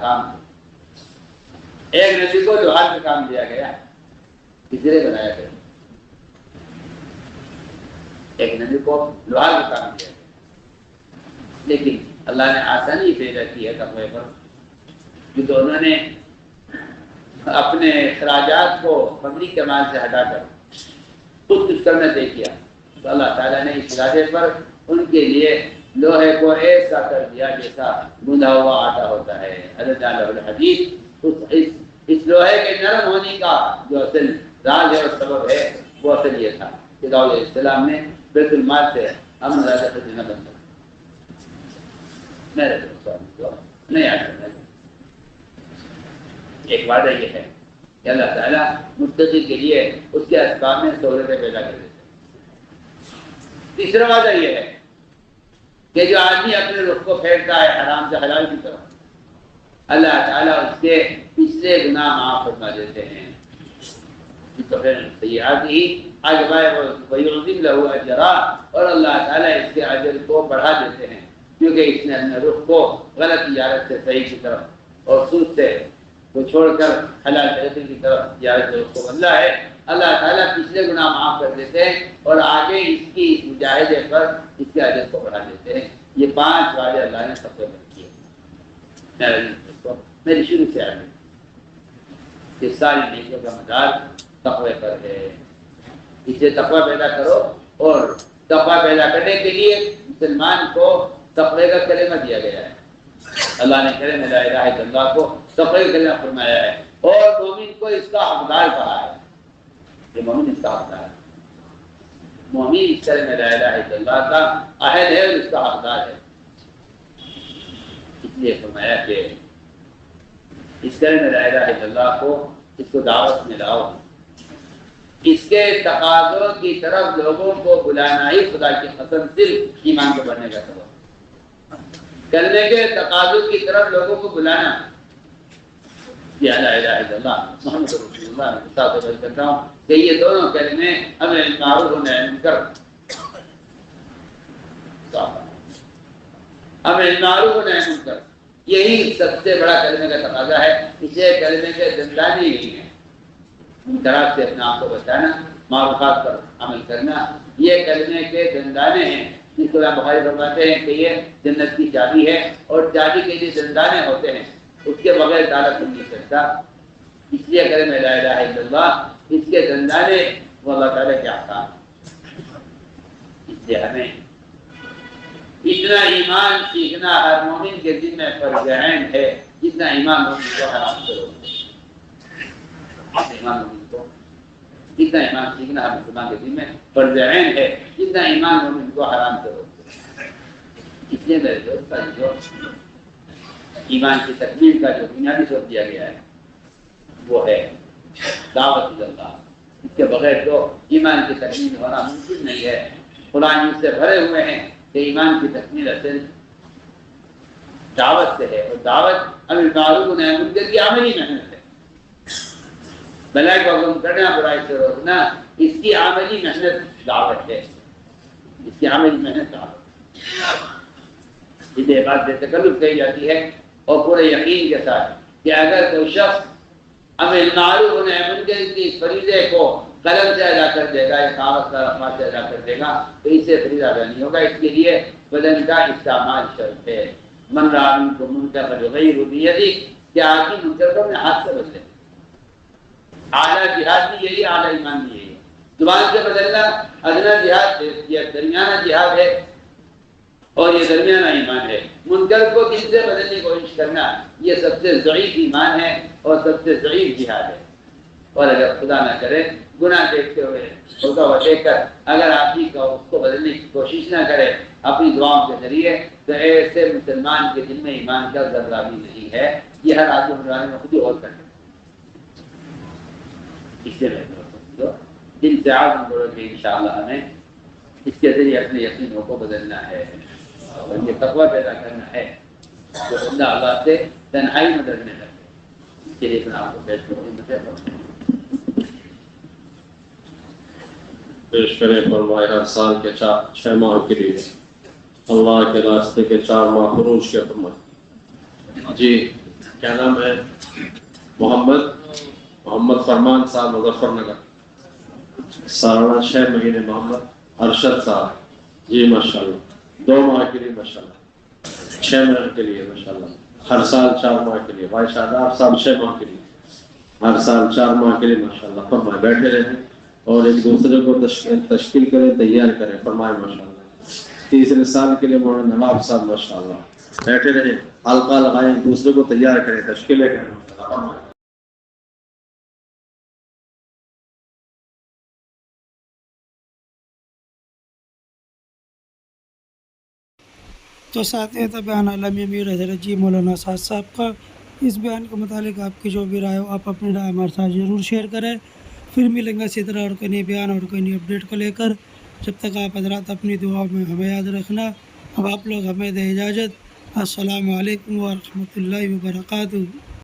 کام دیا گیا, زرے بنایا کرو. ایک نبی کو لوہار کا کام دیا گیا, لیکن اللہ نے آسانی پیدا کی ہے تقوی پر, کیونکہ انہوں نے اپنے اخراجات کو فقری کمال سے ہٹا کر خود کچھ کرنا طے کیا. تو اللہ تعالیٰ نے اس ارادے پر ان کے لیے لوہے کو ایسا کر دیا جیسا گوندھا ہوا آٹا ہوتا ہے. حضرت الحدیث اس لوہے کے نرم ہونے کا جو اصل راز ہے اور سبب ہے وہ اصل یہ تھا کہ داؤد علیہ السلام نے بیت المال سے امن راجہ خزینہ بند کر نہیں آ سکتا. ایک وعدہ یہ ہے کہ اللہ تعالیٰ متقی کے لیے اس کے اسباب میں سہولتیں پیدا کر دیتے ہیں. تیسرا وعدہ یہ ہے کہ جو آدمی اپنے رخ کو پھیرتا ہے حرام سے حلال کی طرف, اللہ تعالیٰ اس کے پچھلے گناہ معاف فرما دیتے ہیں. اور اللہ تعالیٰ اس کے اجر کو بڑھا دیتے ہیں کیونکہ اس نے اپنے رخ کو غلط تجارت سے صحیح کی طرف اور سود سے وہ چھوڑ کر حلال طریقے کی طرف تجارت کو بدلا ہے. اللہ تعالیٰ پچھلے گناہ معاف کر دیتے ہیں اور آگے اس کی مجاہدے پر اس کے اجر کو بڑھا دیتے ہیں. یہ 5 وعدے اللہ نے تقوی پر کیے. میری شروع سے آگے کہ ساری نیکیوں کا مدار تقوی پر ہے. اسے تقوی پیدا کرو، اور تقوی پیدا کرنے کے لیے مسلمان کو تقوی کا کلمہ دیا گیا ہے. اللہ نے کلمہ لا الہ الا اللہ کو تقوی کا کلمہ فرمایا ہے، اور مومن کو اس کا حقدار کہا ہے. یہ مومن اس کا حقدار ہے. مومن اس کلمہ لا الہ الا اللہ کا اہل ہے اور اس کا حقدار ہے. اس لیے فرمایا کہ اس کلمہ لا الہ الا اللہ کو اس کو دعوت میں لاؤ. اس کے تقاضوں کی طرف لوگوں کو بلانا ہی خدا کی قسم صرف ایمان کو بڑھنے کا سبب. کلمے کے تقاضوں کی طرف لوگوں کو بلانا، یہ لا الہ الا اللہ محمد رسول اللہ کے ساتھ عرض کرتا ہوں کہ یہ دونوں کلمے امر بالمعروف و نہی عن المنکر، امر بالمعروف و نہی عن المنکر، یہی سب سے بڑا کلمے کا تقاضا ہے. اسے کلمے کے زندانی ہی ہیں. منکرات سے اپنے آپ کو بچانا، معروفات پر عمل کرنا، یہ کلمے کے زندانے ہیں. جس کو بخاری فرماتے ہیں کہ یہ جنت کی چابی ہے، اور چابی کے لیے زندانے ہوتے ہیں، اس کے بغیر تالا کھل نہیں سکتا. اس لیے کلمہ لا الہ الا اللہ، اس کے زندانے وہ اللہ تعالیٰ کے احکام. اس لیے ہمیں اتنا ایمان سیکھنا ہر مومن کے دل میں فرض عین ہے جتنا ایمان مومن کو حرام کرو. جتنا ایمان سیکھنا ہر مسلمان کے دل میں فرض عین ہے جتنا ایمان مومن کو حرام کرو. اس لیے میرے دوست ایمان کی تکمیل کا جو بنیادی سبب دیا گیا ہے وہ ہے دعوت اللہ. اس کے بغیر تو ایمان کی تکمیل ہونا ممکن نہیں ہے. قرآن اس سے بھرے ہوئے ہیں کہ ایمان کی تکمیل اصل دعوت سے ہے، اور دعوت امر بالمعروف و نہی عن المنکر کی عملی محنت ہے. بھلائی کو حکم کرنا، برائی سے روکنا، اس کی عملی محنت دعوت ہے. اس کی عملی محنت دعوت جسے بات بے تکلف کہی جاتی ہے، اور پورے یقین کے ساتھ کہ اگر کوئی شخص امر بالمعروف و نہی عن المنکر کی فریضے کو قلم سے ادا کر دے گا، یا کاغذ کا رقمہ سے ادا کر دے گا، تو اس سے فریضہ ادا نہیں ہوگا. اس کے لیے بدن کا استعمال شرط ہے. من رأى منکم منکرا فلیغیرہ بیدہ، کہ آدمی منکر کو اپنے ہاتھ سے بدلے. اعلیٰ جہاد بھی یہی، اعلیٰ ایمان بھی یہی. زبان سے بدلنا ادنا جہاد، یہ درمیانہ جہاد ہے، اور یہ درمیانہ ایمان ہے. منکر کو دل سے بدلنے کی کوشش کرنا یہ سب سے ضعیف ایمان ہے اور سب سے ضعیف جہاد ہے. اور اگر خدا نہ کرے گناہ دیکھتے ہوئے ہوتا ہوا دیکھ کر اگر آپ ہی کو اس کو بدلنے کی کوشش نہ کرے اپنی دعاؤں کے ذریعے، تو ایسے مسلمان کے دل میں ایمان کا ذرہ بھی نہیں ہے. یہ ہر آدمی مسلمان میں خود ہی غور کرے. اس سے میں دل سے عزم کرو کہ انشاءاللہ ہمیں اس کے ذریعے اپنے یقینوں کو بدلنا ہے، اور یہ تقوی پیدا کرنا ہے جو اللہ سے تنہائی میں ڈرنے لگے. اس کے لیے اپنا آپ کو پیش کروں. پیش کریں فرمائے ہر سال کے 6 ماہ کے لیے اللہ کے راستے کے 4 ماہ خروج کے فرمائے. جی کیا نام ہے؟ محمد فرمان صاحب مظفر نگر. سالانہ 6 مہینے محمد ارشد صاحب. جی ماشاءاللہ 2 ماہ کے لیے ماشاءاللہ 6 ماہ کے لیے ماشاءاللہ. ہر سال 4 ماہ کے لیے. بھائی شاداب صاحب 6 ماہ کے لیے. ہر سال 4 ماہ کے لیے ماشاءاللہ. فرمائے بیٹھے رہیں اور ایک دوسرے کو تشکیل کریں، تیار کریں. فرمائے ماشاءاللہ. 3 سال کے لیے مولانا نواب صاحب ماشاءاللہ بیٹھے رہیں، حلقہ لگائیں، ایک دوسرے کو تیار کریں، تشکیلیں کریں. تو ساتھ تھا بیان عالمی امیر حضرت جی مولانا سعد صاحب کا. اس بیان کے متعلق آپ کی جو بھی رائے ہو آپ اپنی رائے ہمارے ساتھ ضرور شیئر کریں. پھر ملیں گے اسی طرح اور کوئی نئی بیان اور کوئی نئی اپڈیٹ کو لے کر. جب تک آپ حضرات اپنی دعا میں ہمیں یاد رکھنا. اب آپ لوگ ہمیں دیں اجازت. السلام علیکم ورحمۃ اللہ وبرکاتہ.